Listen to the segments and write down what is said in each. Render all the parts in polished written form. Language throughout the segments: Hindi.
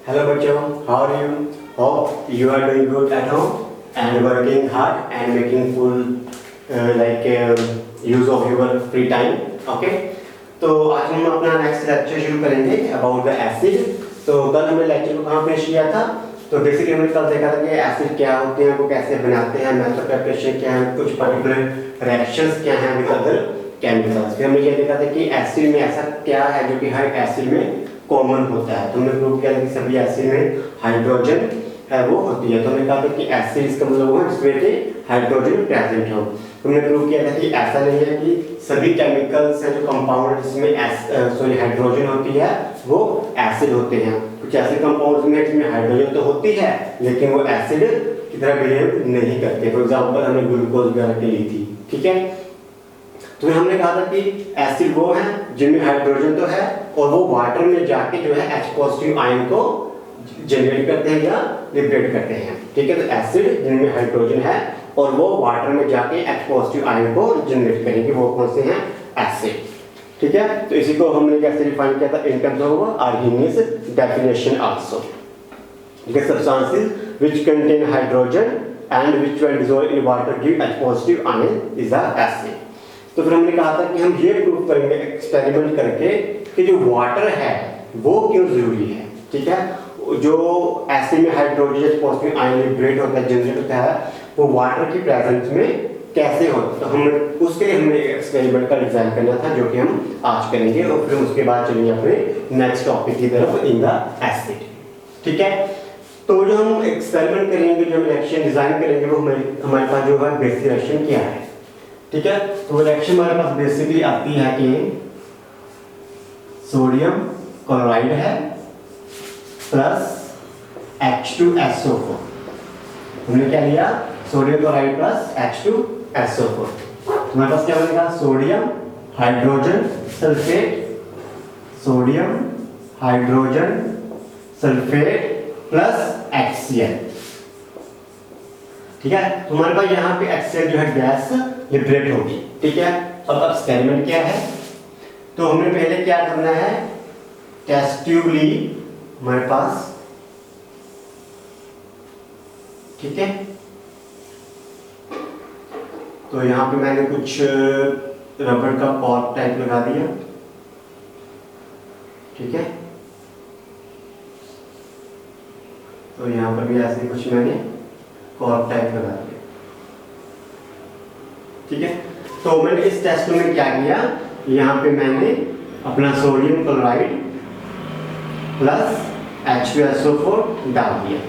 Hello बच्चों, how are you? Hope you are doing good at home and working hard and making full use of your free time. Okay? तो आज हम अपना नेक्स्ट लेक्चर शुरू करेंगे अबाउट द एसिड। तो कल हमने लेक्चर को कहाँ फिनिश किया था? तो बेसिकली हमने कल देखा था कि एसिड क्या होते हैं, वो कैसे बनाते हैं, मेथड प्रिपरेशन क्या है, कुछ पर्टिकुलर रिएक्शंस क्या हैं विद अदर केमिकल्स। फिर हमने ये देखा था कि एसिड में ऐसा क्या है जो कि हर एसिड में कॉमन होता है। तो हमने प्रूव किया कि सभी एसिड में हाइड्रोजन है वो होती है। तो हमने कहा था कि एसिड इसका मतलब वो है जिसमें कि हाइड्रोजन प्रेजेंट हो। हमने प्रूव किया था कि ऐसा नहीं है कि सभी केमिकल्स हैं जो कंपाउंड जिसमें हाइड्रोजन होती है वो एसिड होते हैं। कुछ ऐसे कंपाउंड्स में जिसमें हाइड्रोजन तो होती है लेकिन वो एसिड की तरह बिहेव नहीं करते। फॉर एग्जांपल हमने ग्लूकोज वगैरह की ली थी, ठीक है। तो हमने कहा था कि एसिड वो है जिनमें हाइड्रोजन तो है और वो वाटर में जाके जो है H पॉजिटिव आयन को जनरेट करते हैं या लिबरेट करते हैं, ठीक है। तो एसिड जिनमें हाइड्रोजन है और वो वाटर में जाके H पॉजिटिव आयन को जनरेट करेंगे, वो कौन से हैं? एसिड, ठीक है। तो इसी को हमने कैसे डिफाइन किया था? In terms of Arrhenius definition also, ठीक है। Substances which contain hydrogen and which when dissolve in water give H positive ion is a acid. तो फिर हमने कहा था कि हम ये प्रूव करेंगे एक्सपेरिमेंट करके कि जो वाटर है वो क्यों जरूरी है, ठीक है। जो एसिड में हाइड्रोजन पॉजिटिव आयन लिबरेट होता है, जनरेट होता है, वो वाटर की प्रेजेंस में कैसे होता है। तो हमने उसके लिए हमें एक्सपेरिमेंट का डिजाइन करना था जो कि हम आज करेंगे और फिर उसके बाद चलेंगे अपने नेक्स्ट टॉपिक की तरफ इन द एसिड, ठीक है। तो जो हम एक्सपेरिमेंट करेंगे, जो हम रिएक्शन डिजाइन करेंगे, वो हमारे पास जो है बेसिक रिएक्शन क्या है, ठीक है। तो रिएक्शन हमारे पास बेसिकली आती है कि सोडियम क्लोराइड है प्लस H2SO4। हमने क्या लिया? Sodium chloride plus H2SO4। हमारे पास क्या बनेगा? Sodium hydrogen sulphate, sodium hydrogen sulphate plus HCl, ठीक है। तो हमारे पास यहाँ पे HCl जो है गैस लिबरेट होगी, ठीक है। अब एक्सपेरिमेंट क्या है? तो हमें पहले क्या करना है? टेस्ट ट्यूब ली हमारे पास, ठीक है। तो यहाँ पे मैंने कुछ रबर का पॉट टाइप लगा दिया, ठीक है। तो यहाँ पर भी ऐसे कुछ मैंने कॉर्क टाइप लगा दिया, ठीक है। तो मैंने इस टेस्ट में क्या किया? यहाँ पे मैंने अपना सोडियम क्लोराइड प्लस H2SO4 डाल दिया,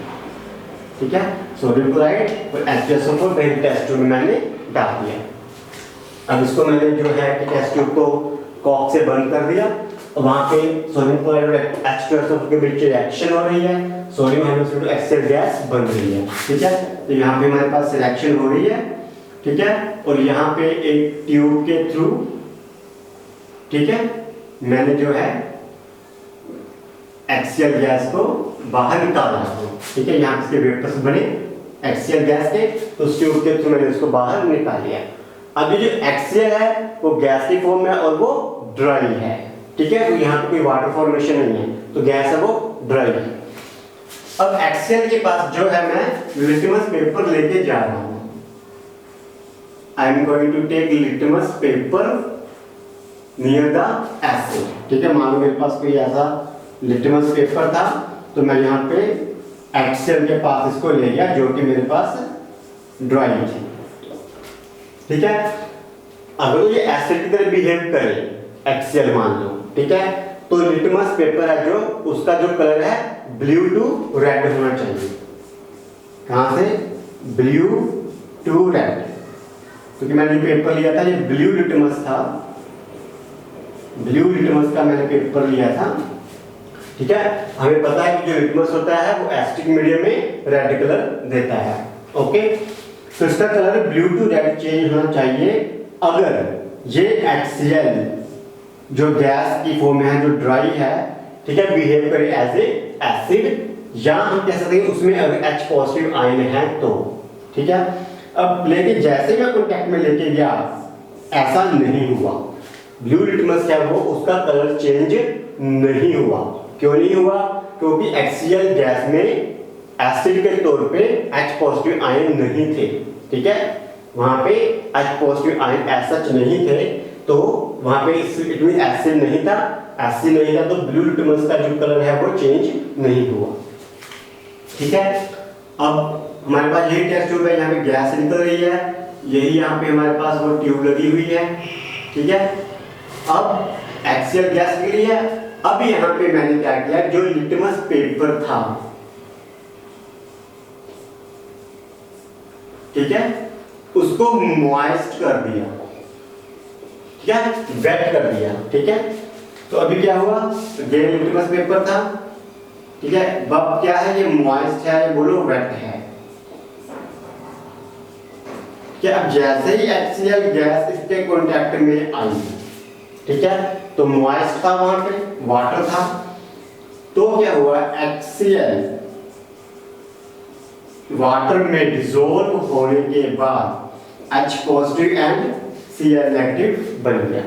ठीक है। सोडियम क्लोराइड और H2SO4 पहले टेस्ट ट्यूब में मैंने डाल दिया। अब इसको मैंने जो है कि टेस्ट ट्यूब को कॉर्क से बंद कर दिया और वहाँ पे सोडियम क्लोराइड और H2SO4 के बीच रिएक्शन हो रही है, सोडियम हाइड्रोक्साइड HCl गैस बन रही है, ठीक है। तो यहाँ पे हमारे पास रिएक्शन हो रही है, ठीक है। और यहाँ पे एक ट्यूब के थ्रू, ठीक है, मैंने जो है HCl गैस को बाहर निकाला, ठीक है। यहाँ इसके वेपर्स बने HCl गैस के, तो उस ट्यूब के थ्रू मैंने इसको बाहर निकाल लिया। अब ये जो HCl है वो गैस की फॉर्म में और वो ड्राई है, ठीक है। तो यहाँ पे कोई वाटर फॉर्मेशन नहीं है, तो गैस है वो ड्राई है। अब HCl के पास जो है मैं लिटमस पेपर लेके जा रहा हूँ। I am going to take litmus paper near the acid, ठीक है। मान लो मेरे पास कोई ऐसा लिटमस पेपर था, तो मैं यहाँ पे HCl के पास इसको ले गया जो कि मेरे पास ड्राई थी, ठीक है। अगर ये एसिड की तरह बिहेव करे HCl मान लो, ठीक है, तो लिटमस पेपर है जो उसका जो कलर है ब्लू टू रेड होना चाहिए। कहां से? ब्लू टू रेड, क्योंकि मैंने पेपर लिया था, ये ब्लू लिटमस था, ब्लू लिटमस का मैंने पेपर लिया था, ठीक है। हमें पता है कि जो लिटमस होता है वो एसिडिक मीडियम में रेड कलर देता है, ओके। तो इसका colour blue to red change होना चाहिए अगर ये HCl जो गैस की फॉर्म में है, जो ड्राई है, ठीक है, बिहेव करे एज ए एसिड, या हम कह सकते हैं उसमें अगर H पॉजिटिव आयन है तो, ठीक है। अब लेकिन जैसे मैं कॉन्टैक्ट में लेके गया ऐसा नहीं हुआ, ब्लू लिटमस क्या वो उसका कलर चेंज नहीं हुआ। क्यों नहीं हुआ? क्योंकि HCl गैस में एसिड के तौर पे H पॉजिटिव आयन नहीं थे, ठीक है, वहां पे H पॉजिटिव आयन ऐसा नहीं थे, तो वहां पे इट मीन एसिड नहीं था, एसिड नहीं था, तो ब्लू लिटमस का जो कलर है वो चेंज नहीं हुआ, ठीक है। अब हमारे पास यही टेस्ट ट्यूब है, यहाँ पे गैस निकल रही है, यही यहाँ पे हमारे पास वो ट्यूब लगी हुई है, ठीक है। अब HCl गैस निकली है, अब यहाँ पे मैंने क्या किया, जो लिटमस पेपर था, ठीक है, उसको मॉइस्ट कर दिया, ठीक है, वेट कर दिया, ठीक है। तो अभी क्या हुआ, ये लिटमस पेपर था, ठीक है, अब क्या है, ये मॉइस्ट है, ये बोलो वेट है, कि अब जैसे ही HCl गैस इसके कांटेक्ट में आई, ठीक है, तो मॉइस्ट था, वहां पे वाटर था, तो क्या हुआ, HCl वाटर में डिसॉल्व होने के बाद H positive and Cl negative बन गया,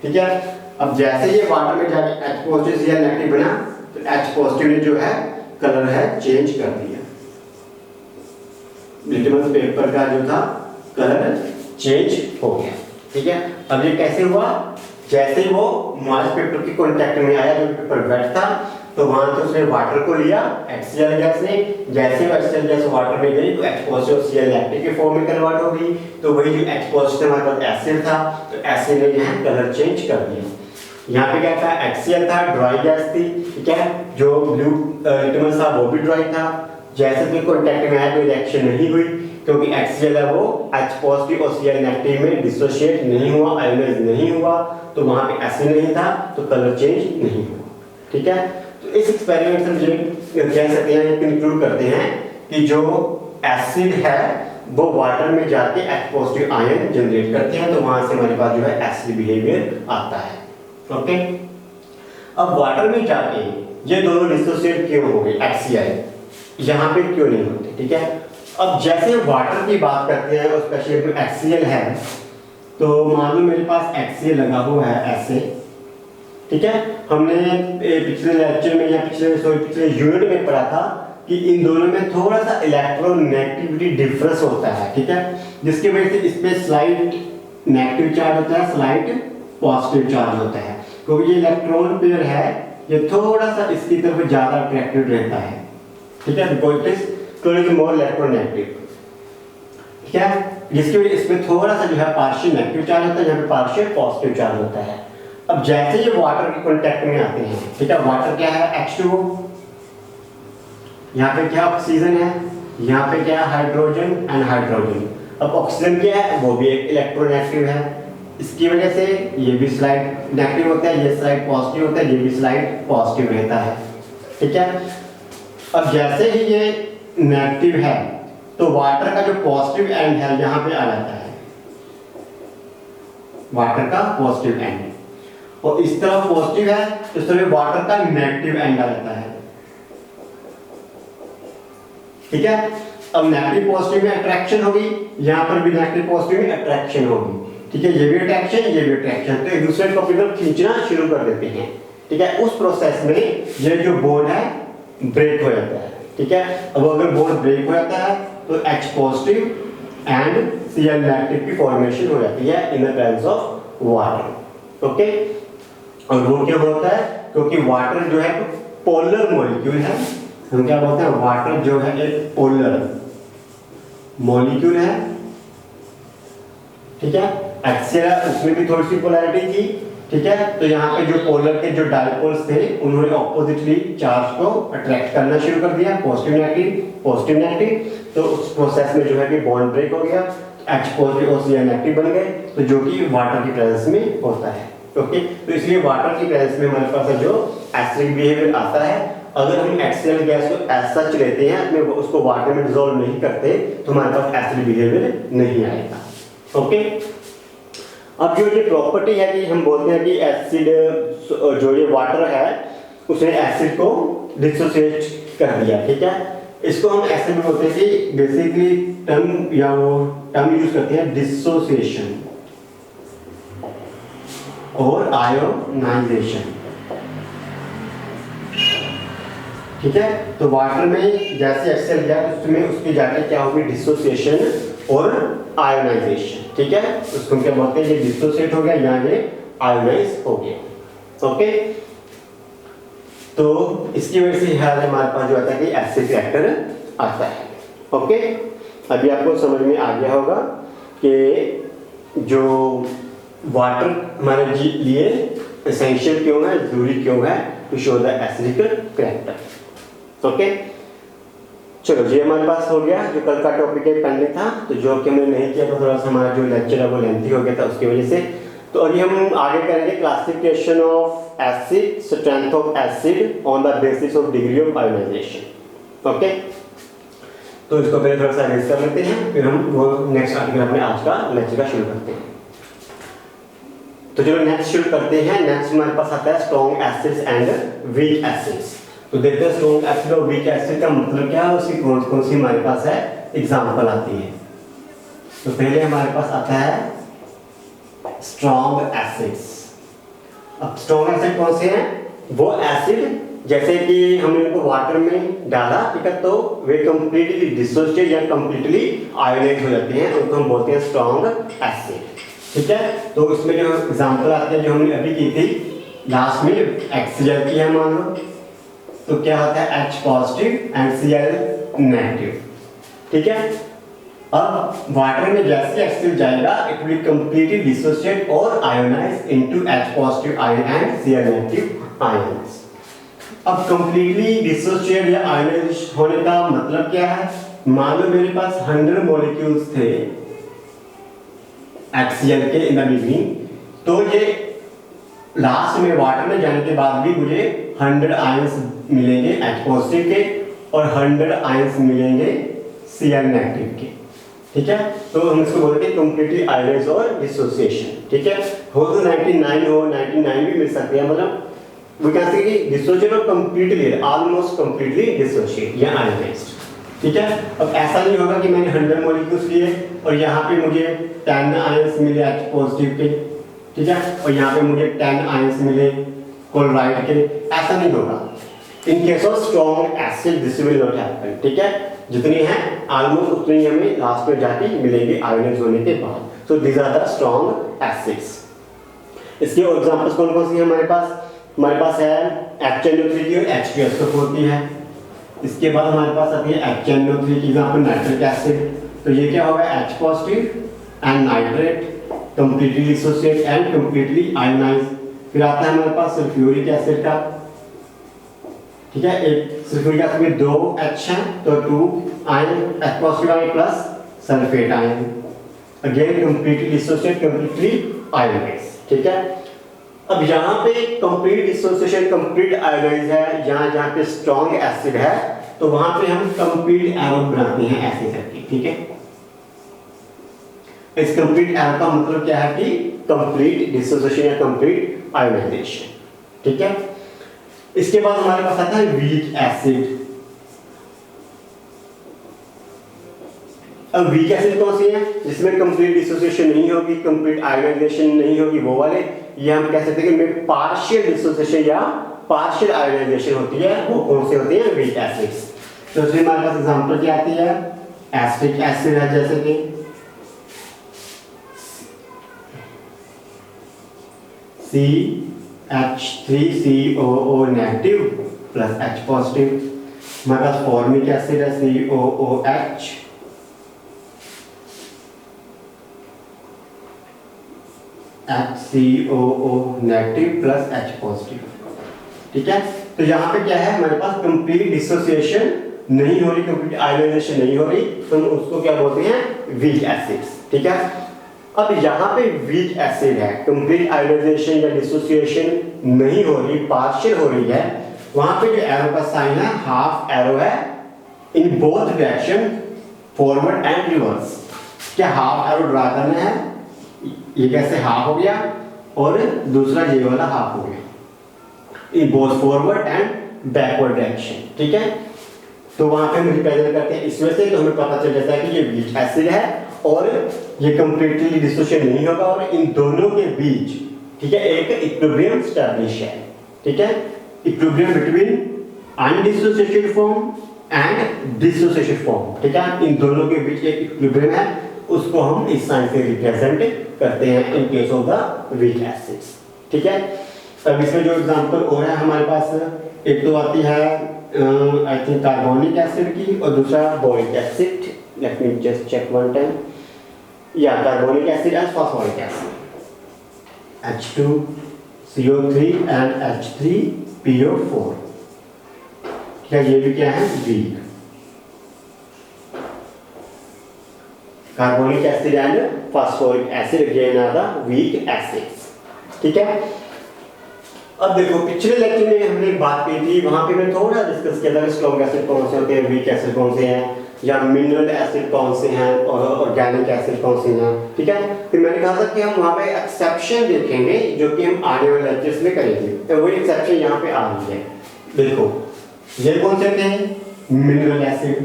ठीक है। अब जैसे ये वाटर में जाके H पॉजिटिव Cl नेगेटिव बना, तो H पॉजिटिव ने जो है कलर है चेंज कर दिया, लिटमस पेपर का जो था कलर चेंज हो गया, ठीक है। अब ये कैसे हुआ, जैसे वो मॉइस्ट पेपर के कांटेक्ट में आया, जो पेपर वेट था, तो वहां से उसने वाटर को लिया HCl गैस ने, जैसे वो HCl गैस वाटर में गई तो H पॉजिटिव Cl नेगेटिव के फॉर्म में कन्वर्ट हो गई, तो वही जो H पॉजिटिव हमारे पास एसिड था, तो एसिड ने यहाँ कलर चेंज कर दिया। यहाँ पे क्या था, HCl था, ड्राई गैस थी, ठीक है, जो ब्लू लिटमस था वो भी ड्राई था, जैसे कि कांटेक्ट में आया कोई रिएक्शन नहीं हुई, क्योंकि HCl है वो H पॉजिटिव और Cl नेगेटिव में डिसोशिएट नहीं हुआ, आयोनाइज नहीं हुआ, तो वहां पे एसिड नहीं था, तो कलर चेंज नहीं हुआ, ठीक है। तो इस एक्सपेरिमेंट से मुझे कह सकते हैं, कंक्लूड करते हैं कि जो एसिड है वो वाटर में जाके H पॉजिटिव आयन जनरेट करते हैं, तो वहां से हमारे पास जो है एसिड बिहेवियर आता है, ओके। अब वाटर में जाके ये दोनों डिसोशिएट क्यों हो गए, HCl यहाँ पे क्यों नहीं होते, ठीक है। अब जैसे वाटर की बात करते हैं, स्पेशली HCl है, तो मान लो मेरे पास HCl लगा हुआ है ऐसे, ठीक है, हमने पिछले लेक्चर में या पिछले यूनिट में पढ़ा था कि इन दोनों में थोड़ा सा इलेक्ट्रोनेगेटिविटी डिफरेंस होता है, ठीक है, जिसकी वजह से इस पे स्लाइट नेगेटिव चार्ज होता है, स्लाइट पॉजिटिव चार्ज होता है, क्योंकि ये इलेक्ट्रॉन पेयर है, ये थोड़ा सा इसकी तरफ ज्यादा अट्रैक्टेड रहता है, ठीक है, बिकॉज इट इज थोड़ी मोर इलेक्ट्रोनेगेटिव, ठीक है, जिसकी वजह इसमें थोड़ा सा जो है पार्शियल नेगेटिव चार्ज होता है, यहाँ पे पार्शियल पॉजिटिव चार्ज होता है। अब जैसे ये वाटर के कांटेक्ट में आते हैं, ठीक है, वाटर क्या है, H2O, यहाँ पे क्या ऑक्सीजन है, यहाँ पे क्या हाइड्रोजन एंड हाइड्रोजन। अब ऑक्सीजन क्या है, वो भी एक इलेक्ट्रोनेगेटिव है, इसकी वजह से ये भी स्लाइड नेगेटिव होता है, ये स्लाइड पॉजिटिव होता है, ये भी स्लाइड पॉजिटिव रहता है, ठीक है। अब जैसे ही ये नेगेटिव है, तो वाटर का जो पॉजिटिव एंड है यहाँ पे आ जाता है, वाटर का पॉजिटिव एंड, और इस तरफ पॉजिटिव है, इस तरफ वाटर का नेगेटिव एंड आ जाता है, ठीक है। अब नेगेटिव पॉजिटिव में अट्रैक्शन होगी, यहाँ पर भी नेगेटिव पॉजिटिव में अट्रैक्शन होगी, ठीक है, ये भी अट्रैक्शन, ये भी अट्रैक्शन, तो एक दूसरे को अपनी तरफ खींचना शुरू कर देते हैं, ठीक है। उस प्रोसेस में ये जो बॉन्ड है ब्रेक हो जाता है, ठीक है। अब अगर बॉन्ड ब्रेक हो जाता है तो H positive and Cl negative की फॉर्मेशन हो जाती है in the presence of water, okay. और वो क्या होता है, क्योंकि वाटर जो है पोलर मॉलिक्यूल है, हम क्या बोलते हैं, वाटर जो है एक पोलर मॉलिक्यूल है, ठीक है। HCl उसमें भी थोड़ी सी पोलैरिटी थी, ठीक है, तो यहाँ पे जो पोलर के जो डाइपोल्स थे उन्होंने ऑपोजिटली चार्ज को अट्रैक्ट करना शुरू कर दिया, पॉजिटिव नेगेटिव, तो उस प्रोसेस में जो है कि बॉन्ड ब्रेक हो गया, H पॉजिटिव और Cl नेगेटिव बन गए, तो जो कि वाटर की प्रेजेंस में होता है, ओके। तो इसलिए वाटर की प्रेजेंस में हमारे पास जो एसिडिक बिहेवियर आता है, अगर हम HCl गैस को एज सच लेते हैं, अपने उसको वाटर में डिसॉल्व नहीं करते, तो हमारे पास एसिडिक बिहेवियर नहीं आएगा, ओके। अब जो ये प्रॉपर्टी है कि हम बोलते हैं कि एसिड जो ये वाटर है उसने एसिड को डिसोसिएट कर दिया, ठीक है, इसको हम ऐसे भी बोलते हैं कि बेसिकली टर्म या वो टर्म यूज करते हैं डिसोसिएशन और आयोनाइजेशन, ठीक है। तो वाटर में जैसे HCl गया तो उसमें उसकी जाके क्या होगी, डिसोसिएशन और आयोनाइजेशन, ठीक है। उसको क्या बोलते हैं, ये डिसोसिएट हो गया या ये आयोनाइज हो गया। ओके, तो इसकी वजह से हमारे पास जो आता है कि एसिड रिएक्टर आता है। ओके, अभी आपको समझ में आ गया होगा कि जो वाटर हमारे लिए एसेंशियल क्यों है, जरूरी क्यों है, to show the acidic character. Okay, चलो ये हमारे पास हो गया जो कल का टॉपिक है पेंडिंग था, तो जो कि हमने नहीं किया तो थोड़ा सा हमारा जो लेक्चर है वो लेंथी हो गया था उसकी वजह से। तो अभी हम आगे करेंगे classification of acid, strength of acid on the basis of degree of ionization. Okay, तो इसको पहले थोड़ा सा अरेंज कर लेते हैं, फिर हम वो नेक्स्ट आर्टिकल अपने आज का लेक्चर का शुरू करते हैं। तो चलो नेक्स्ट शुरू करते हैं। नेक्स्ट हमारे पास आता है strong acids and weak acids. तो देखते हैं स्ट्रॉन्ग एसिड और वीक एसिड का मतलब क्या है, उसकी कौन कौन सी हमारे पास है एग्जांपल आती है। तो पहले हमारे पास आता है स्ट्रॉन्ग एसिड्स। अब स्ट्रॉन्ग एसिड कौन से हैं, वो एसिड जैसे कि हमने इनको वाटर में डाला, ठीक है, तो वे कंप्लीटली डिसोसिएट या कंप्लीटली आयोनाइज हो जाते हैं, उनको हम बोलते हैं स्ट्रॉन्ग एसिड, ठीक है। तो इसमें जो एग्जांपल आते हैं जो हमने अभी की थी लास्ट में, HCl की है मान लो, तो क्या होता है H positive and Cl negative, ठीक है। अब वाटर में जैसे HCl जाएगा इट विल कंप्लीटली डिसोसिएट और ionize into H positive ion and Cl negative ions. अब कंप्लीटली डिसोसिएट या आयोनाइज होने का मतलब क्या है, मान लो मेरे पास 100 मॉलिक्यूल्स थे HCl के इन द बिगिनिंग, तो ये लास्ट में वाटर में जाने के बाद भी मुझे 100 आयंस मिलेंगे H पॉजिटिव के और 100 आयंस मिलेंगे Cl नेगेटिव के, ठीक है। तो हम इसको बोलते हैं कंप्लीटली आयोनाइज और डिसोसिएशन, ठीक है। हो तो 99 हो, 99 भी मिल सकते हैं, मतलब we can say कि डिसोसिएट और कंप्लीटली ऑलमोस्ट कंप्लीटली डिसोसिएट या आयोनाइज्ड, ठीक है। अब ऐसा नहीं होगा कि मैंने 100 मॉलिक्यूल्स लिए और यहाँ पे मुझे 10 आयंस मिले H पॉजिटिव के, ठीक है, और यहाँ पे मुझे 10 आयंस मिले क्लोराइड के, ऐसा नहीं होगा। In case of strong acid this will not happen, ठीक है। जितनी है ऑलमोस्ट उतनी हमें लास्ट में जाके मिलेंगे आयोनाइज होने के बाद। So these are the strong acids. इसके एग्जांपल्स कौन कौन सी है हमारे पास, हमारे पास है HNO3 की और H2SO4 की है। इसके बाद हमारे पास आती है HNO3 की एग्जांपल नाइट्रिक एसिड, तो ये क्या होगा H positive and nitrate completely dissociate and completely ionize. फिर आता है हमारे पास सल्फ्यूरिक एसिड का, ठीक है, एक सल्फ्यूरिक एसिड में 2 H हैं तो 2 ion H positive ion plus sulphate ion, again completely dissociate completely ionize, ठीक है। अब यहाँ पे कंप्लीट डिसोसिएशन कंप्लीट आयोनाइज है, जहाँ पे स्ट्रॉन्ग एसिड है तो वहां पे हम कंप्लीट एरो बनाते हैं ऐसे करके, ठीक है। इस कंप्लीट एरो का मतलब क्या है कि कंप्लीट डिसोसिएशन या कंप्लीट आयोनाइजेशन, ठीक है। इसके बाद हमारे पास आता है वीक एसिड। अब वीक एसिड कौन सी है, जिसमें कंप्लीट डिसोसिएशन नहीं होगी, कंप्लीट आयोनाइजेशन नहीं होगी, वो वाले ये हम कह सकते हैं कि पार्शियल डिसोसिएशन या पार्शियल आयोनाइजेशन होती है, वो कौन से होती है, वीक एसिड्स। तो इसमें हमारे पास एग्जांपल क्या आती है, एसिटिक एसिड है जैसे कि CH3COO negative plus H positive. हमारे पास फॉर्मिक एसिड है COOH, HCOO negative plus H positive, ठीक है। तो यहाँ पे क्या है, हमारे पास कंप्लीट डिसोसिएशन नहीं हो रही, कंप्लीट आयोनाइजेशन नहीं हो रही, तो हम उसको क्या बोलते हैं, वीक एसिड्स, ठीक है। अब यहाँ पे वीक एसिड है, कंप्लीट आयोनाइजेशन या डिसोसिएशन नहीं हो रही, पार्शियल हो रही है, वहां पे जो एरो का साइन है हाफ एरो है in both direction, forward and reverse. क्या हाफ एरो ड्रा करना है, ये कैसे हाफ हो गया और दूसरा ये वाला हाफ हो गया in both forward and backward direction, ठीक है। तो वहां पे हम रिप्रेजेंट करते हैं इस वजह से, तो हमें पता चल जाता है कि ये वीक एसिड है और ये कंप्लीटली डिसोसिएट नहीं होगा और इन दोनों के बीच, ठीक है, एक इक्विलिब्रियम एस्टैब्लिश है, ठीक है, equilibrium between undissociated form and dissociated form, ठीक है, इन दोनों के बीच एक इक्विलिब्रियम है, उसको हम इस साइन से रिप्रेजेंट करते हैं in case of the weak acids, ठीक है। अब इसमें जो एग्जांपल और है हमारे पास, एक तो आती है आई थिंक कार्बोनिक एसिड की और दूसरा boric acid. Let me just check one time, या carbonic acid and phosphoric acid, H2CO3 and H3PO4, क्या ये भी क्या है, weak carbonic acid and phosphoric acid again are the weak acids, ठीक है। अब देखो पिछले लेक्चर में हमने बात की थी, वहां पे मैं थोड़ा डिस्कस किया था स्ट्रॉन्ग एसिड कौन से होते हैं, वीक एसिड कौन से हैं, या मिनरल एसिड कौन से हैं और ऑर्गेनिक एसिड कौन से हैं, ठीक है। फिर मैंने कहा था कि हम वहां पे एक्सेप्शन देखेंगे जो कि हम आने वाले लेक्चर्स में करेंगे, तो वही एक्सेप्शन यहाँ पे आ रही है। देखो ये कौन से हैं, मिनरल एसिड,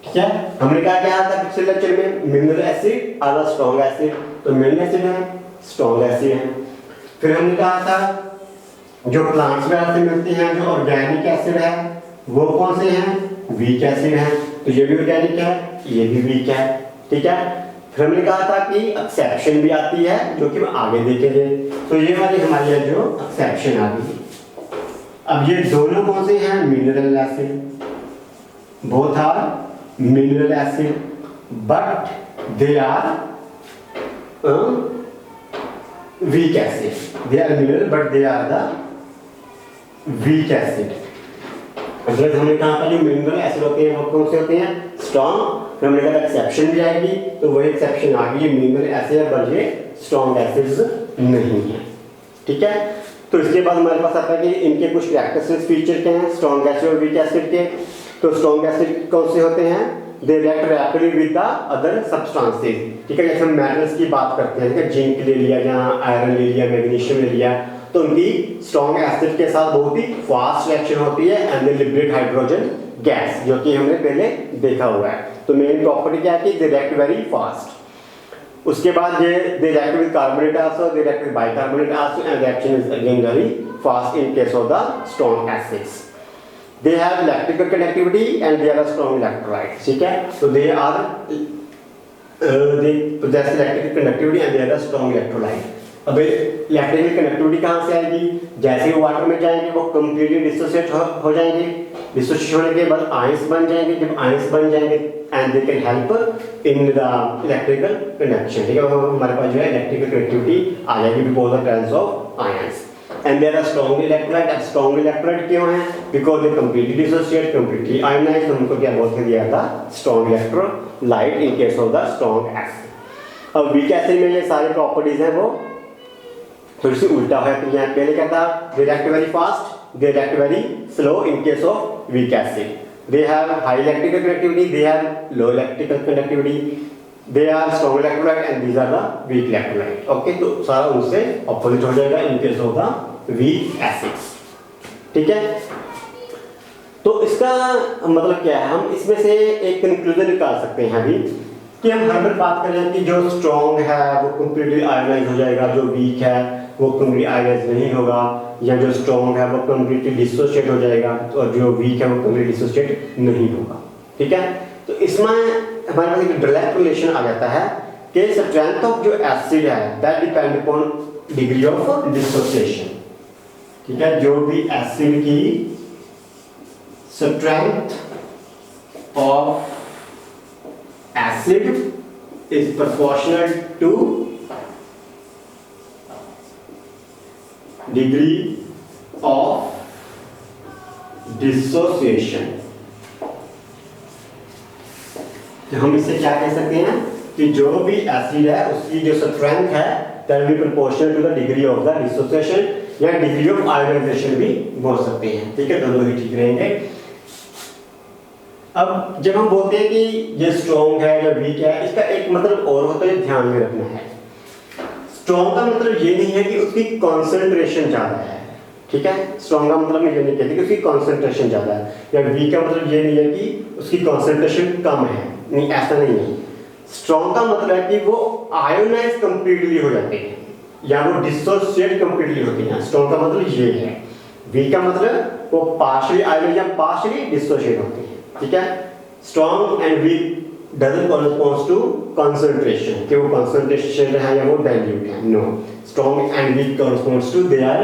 ठीक है। हमने कहा क्या था पिछले लेक्चर में, mineral acid are the strong acid, तो मिनरल एसिड है, स्ट्रॉन्ग एसिड है। फिर हमने कहा था जो प्लांट्स वगैरह से मिलते हैं जो ऑर्गेनिक एसिड है वो कौन से हैं, वीक एसिड है, तो ये भी ऑर्गेनिक है, ये भी वीक है, ठीक है। फिर हमने कहा था कि एक्सेप्शन भी आती है जो कि हम आगे देखेंगे, तो ये वाली हमारी जो एक्सेप्शन आ गई। अब ये दोनों कौन से हैं, mineral acid, both are mineral acid but they are weak acid, they are mineral but they are the weak acid। मतलब हमने कहा था जो मिनरल एसिड होते हैं वो कौन से होते हैं, स्ट्रॉन्ग। फिर हमने कहा एक्सेप्शन भी आएगी, तो वही एक्सेप्शन आ गई, मिनरल एसिड है पर ये स्ट्रॉन्ग एसिड्स नहीं है, ठीक है। तो इसके बाद हमारे पास आता है कि इनके कुछ कैरेक्टरिस्टिक फीचर क्या हैं, स्ट्रॉन्ग एसिड और वीक एसिड के। तो स्ट्रॉन्ग एसिड कौन से होते हैं, they react rapidly with the other substances, ठीक है। जैसे हम मेटल्स की बात करते हैं, ठीक है, जिंक ले लिया या आयरन ले लिया, मैग्नीशियम ले लिया, तो उनकी स्ट्रॉन्ग एसिड के साथ बहुत ही फास्ट रिएक्शन होती है and they liberate hydrogen gas, जो कि हमने पहले देखा हुआ है। तो मेन प्रॉपर्टी क्या है कि दे रिएक्ट वेरी फास्ट। उसके बाद ये they react with carbonate also, they react with bicarbonate also and reaction is again very fast in case of the strong acids. They have electrical conductivity and they are a strong electrolyte, ठीक है। So they possess electrical conductivity and they are a strong electrolyte। अब इलेक्ट्रिकल कनेक्टिविटी कहाँ से आएगी, जैसे ही वाटर में जाएंगे वो कंप्लीटली डिसोसिएट हो जाएंगे, डिसोसिएट होने के बाद आयंस बन जाएंगे, जब आयंस बन जाएंगे and they can help in the electrical conduction, ठीक है। हमारे पास जो है इलेक्ट्रिकल कनेक्टिविटी आ जाएगी because of presence of ions. And they are strong electrolyte। अब strong electrolyte क्यों है, because they completely dissociate, completely ionize, तो हमको क्या बोलते दिया था, strong electrolyte in case of the strong acid। अब weak acid में ये सारे प्रॉपर्टीज हैं वो थोड़ी सी उल्टा है, तो यहाँ पहले क्या था, they react very fast, they react very slow in case of weak acid। They have high electrical conductivity, they have low electrical conductivity, they are strong electrolyte and these are the weak electrolyte। Okay, तो सारा उनसे ऑपोजिट हो जाएगा in case of the weak acids, ठीक है। तो इसका मतलब क्या है, हम इसमें से एक कंक्लूजन निकाल सकते हैं अभी कि हम हर बार बात कर रहे हैं कि जो स्ट्रॉन्ग है वो कंप्लीटली आयोनाइज हो जाएगा, जो वीक है वो कंप्लीटली आयोनाइज नहीं होगा, या जो स्ट्रॉन्ग है वो कंप्लीटली डिसोसिएट हो जाएगा और जो वीक है वो कंप्लीटली डिसोसिएट नहीं होगा, ठीक है। तो इसमें हमारे पास एक डायरेक्ट रिलेशन आ जाता है कि स्ट्रेंथ ऑफ जो एसिड है that depend upon degree of dissociation, ठीक है। जो भी एसिड की strength of acid is proportional to degree of dissociation. तो हम इससे क्या कह सकते हैं कि जो भी एसिड है उसकी जो स्ट्रेंथ है that will proportional to the degree of the dissociation, या डिग्री ऑफ आयोनाइजेशन भी बोल सकते हैं, ठीक है, दोनों ही ठीक रहेंगे। अब जब हम बोलते हैं कि ये स्ट्रॉन्ग है या वीक है, इसका एक मतलब और होता है, ध्यान में रखना है। स्ट्रॉन्ग का मतलब ये नहीं है कि उसकी कॉन्सेंट्रेशन ज्यादा है, ठीक है। स्ट्रॉन्ग का मतलब ये नहीं कहते कि उसकी कॉन्सेंट्रेशन ज्यादा है, या वीक का मतलब ये नहीं है कि उसकी कॉन्सेंट्रेशन कम है, नहीं, ऐसा नहीं है। स्ट्रॉन्ग का मतलब है कि वो आयोनाइज कंप्लीटली हो जाते हैं या वो डिसोसिएट कंप्लीटली होती हैं। स्ट्रॉन्ग का मतलब ये है, वीक का मतलब वो पार्शियली आयोडाइज या पार्शियली डिसोशिएट होते हैं, ठीक है। Strong and weak doesn't correspond to concentration कि वो concentration है या वो dilute है, no. Strong and weak corresponds to they are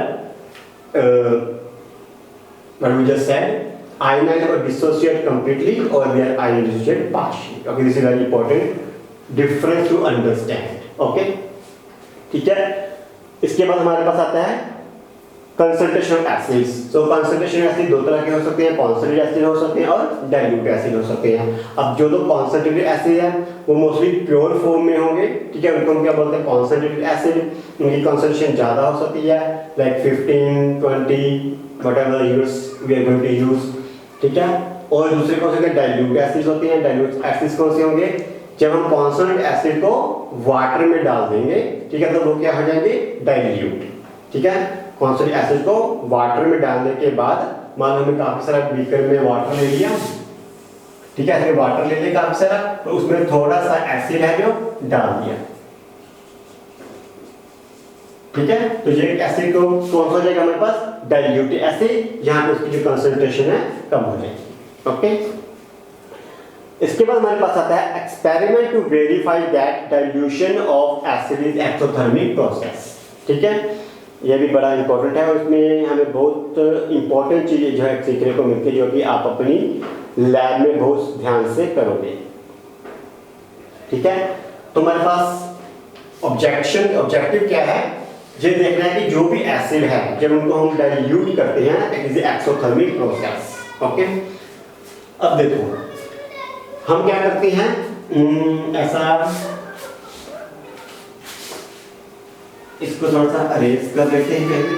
what we just said, ionize or dissociate completely or they are ionize dissociate partially. Okay, this is very important difference to understand. Okay, ठीक है। इसके बाद हमारे पास आता है concentration of acids. So concentration acid दो तरह के हो सकते हैं, कॉन्संट्रेटेड एसिड हो सकते हैं और डाइल्यूट एसिड हो सकते हैं। अब जो तो कॉन्संट्रेटेड एसिड है वो मोस्टली प्योर फॉर्म में होंगे, ठीक है, उनको हम क्या बोलते हैं कॉन्संट्रेटेड एसिड। उनकी कंसंट्रेशन ज़्यादा हो सकती है, like 15, 20 whatever use we are going to use, ठीक है। और दूसरे कौन से डाइल्यूट एसिड्स होते हैं। डाइल्यूट एसिड्स कौन से होंगे, जब हम कॉन्संट्रेटेड एसिड को वाटर में डाल देंगे, ठीक है, तो वो क्या हो जाएंगे डाइल्यूट, ठीक है। कॉन्संट्रेटेड एसिड को वाटर में डालने के बाद मान लो हमने काफी सारा बीकर में वाटर ले लिया, ठीक है, ऐसे वाटर ले लिया काफी सारा, तो उसमें थोड़ा सा एसिड है जो डाल दिया, ठीक है। तो ये एसिड को कौन सा हो जाएगा हमारे पास डाइल्यूट एसिड, यहाँ पे उसकी जो कंसंट्रेशन है कम हो जाएगी। ओके, इसके बाद हमारे पास आता है experiment to verify that dilution of acid is exothermic process, ठीक है। यह भी बड़ा इंपॉर्टेंट है और इसमें हमें बहुत इंपॉर्टेंट चीज़ें जो है सीखने को मिलती है, जो कि आप अपनी लैब में बहुत ध्यान से करोगे, ठीक है। तो हमारे पास ऑब्जेक्टिव क्या है, ये देखना है कि जो भी एसिड है जब उनको हम डाइल्यूट करते हैं it is exothermic process. Okay, अब देखो हम क्या करते हैं, ऐसा इसको थोड़ा सा अरेंज कर लेते हैं पहले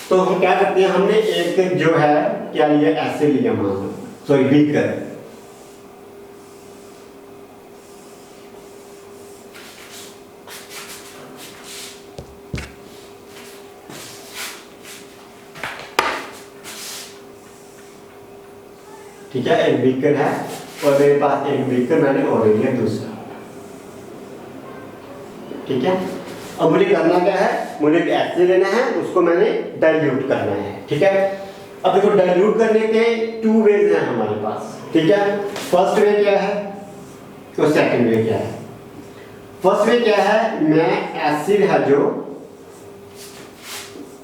तो हम क्या करते हैं, हमने एक जो है क्या लिया एसिड लिया, मान लो सॉरी बीकर, ठीक है, एक बीकर है और मेरे पास एक बीकर मैंने और ले लिया दूसरा, ठीक है। अब मुझे करना क्या है, मुझे एक एसिड लेना है, उसको मैंने डाइल्यूट करना है, ठीक है। अब देखो डाइल्यूट करने के 2 वेज हैं हमारे पास, ठीक है। फर्स्ट वे क्या है और सेकंड वे क्या है। फर्स्ट वे क्या है, मैं एसिड है जो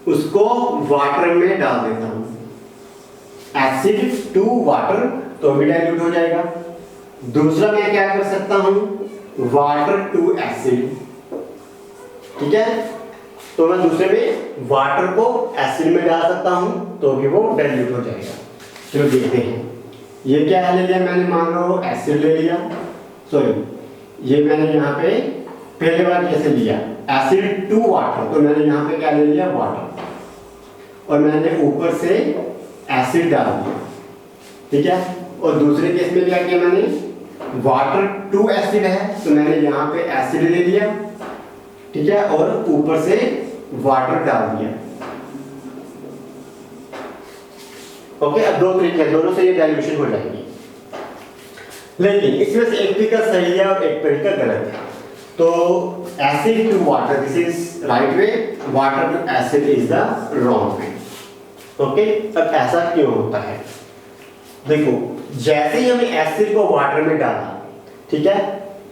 उसको वाटर में डाल देता हूं, एसिड टू वाटर तो भी डाइल्यूट हो जाएगा। दूसरा मैं क्या कर सकता हूं, वाटर टू एसिड, ठीक है। तो मैं दूसरे में वाटर को एसिड में डाल सकता हूं तो भी वो डाइल्यूट हो जाएगा। चलो देखते हैं, ये क्या ले लिया मैंने, मान लो एसिड ले लिया, सॉरी ये मैंने यहाँ पे पहले बार कैसे लिया एसिड टू वाटर, तो मैंने यहाँ पे क्या ले लिया वाटर और मैंने ऊपर से एसिड डाल दिया, ठीक है। और दूसरे केस में क्या किया मैंने, वाटर टू एसिड है तो मैंने यहाँ पे एसिड ले लिया, ठीक है, और ऊपर से वाटर डाल दिया। ओके, अब दो तरीके हैं, दोनों से ये डाइल्यूशन हो जाएगी, लेकिन इसमें से एक तरीका सही है और एक तरीका गलत है। तो acid to water this is right way, water to acid is the wrong way. Okay, अब ऐसा क्यों होता है, देखो जैसे ही हमने एसिड को वाटर में डाला, ठीक है,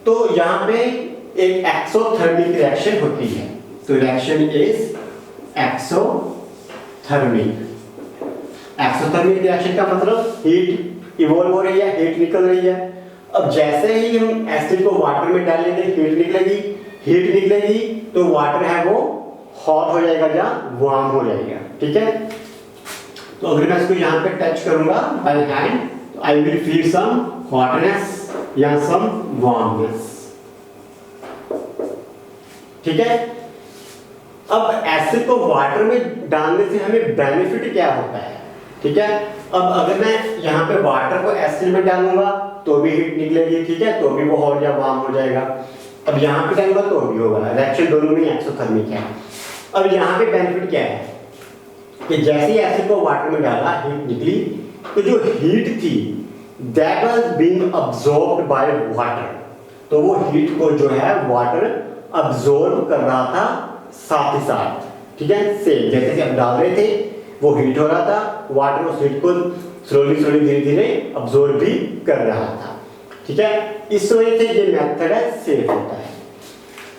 तो यहाँ पे एक एक्सोथर्मिक रिएक्शन होती है, तो reaction is exothermic. Exothermic reaction का मतलब हीट इवॉल्व हो रही है, हीट निकल रही है। अब जैसे ही हम एसिड को वाटर में डालेंगे हीट निकलेगी तो वाटर है वो हॉट हो जाएगा या वार्म हो जाएगा, ठीक है। तो अगर मैं इसको यहाँ पे टच करूंगा बाय हैंड, तो I will feel some hotness या सम वार्मनेस, ठीक है। अब एसिड को वाटर में डालने से हमें बेनिफिट क्या होता है, ठीक है। अब अगर मैं यहाँ पे वाटर को एसिड में डालूंगा तो भी हीट निकलेगी, ठीक है, तो भी वो हॉट या वार्म हो जाएगा। अब यहाँ पे डालूंगा तो भी होगा, रिएक्शन दोनों में एक्सोथर्मिक है। अब यहाँ पे बेनिफिट क्या है कि जैसे ही एसिड को वाटर में डाला हीट निकली, तो जो हीट थी that was being absorbed by water, तो वो हीट को जो है वाटर अब्जॉर्ब कर रहा था साथ ही साथ, ठीक है। सेम जैसे कि आप डाल रहे थे वो हीट हो रहा था, वाटर उस हीट को स्लोली स्लोली धीरे धीरे अब्जॉर्ब भी कर रहा था, ठीक है। इस वजह से ये मेथड है सेफ होता है।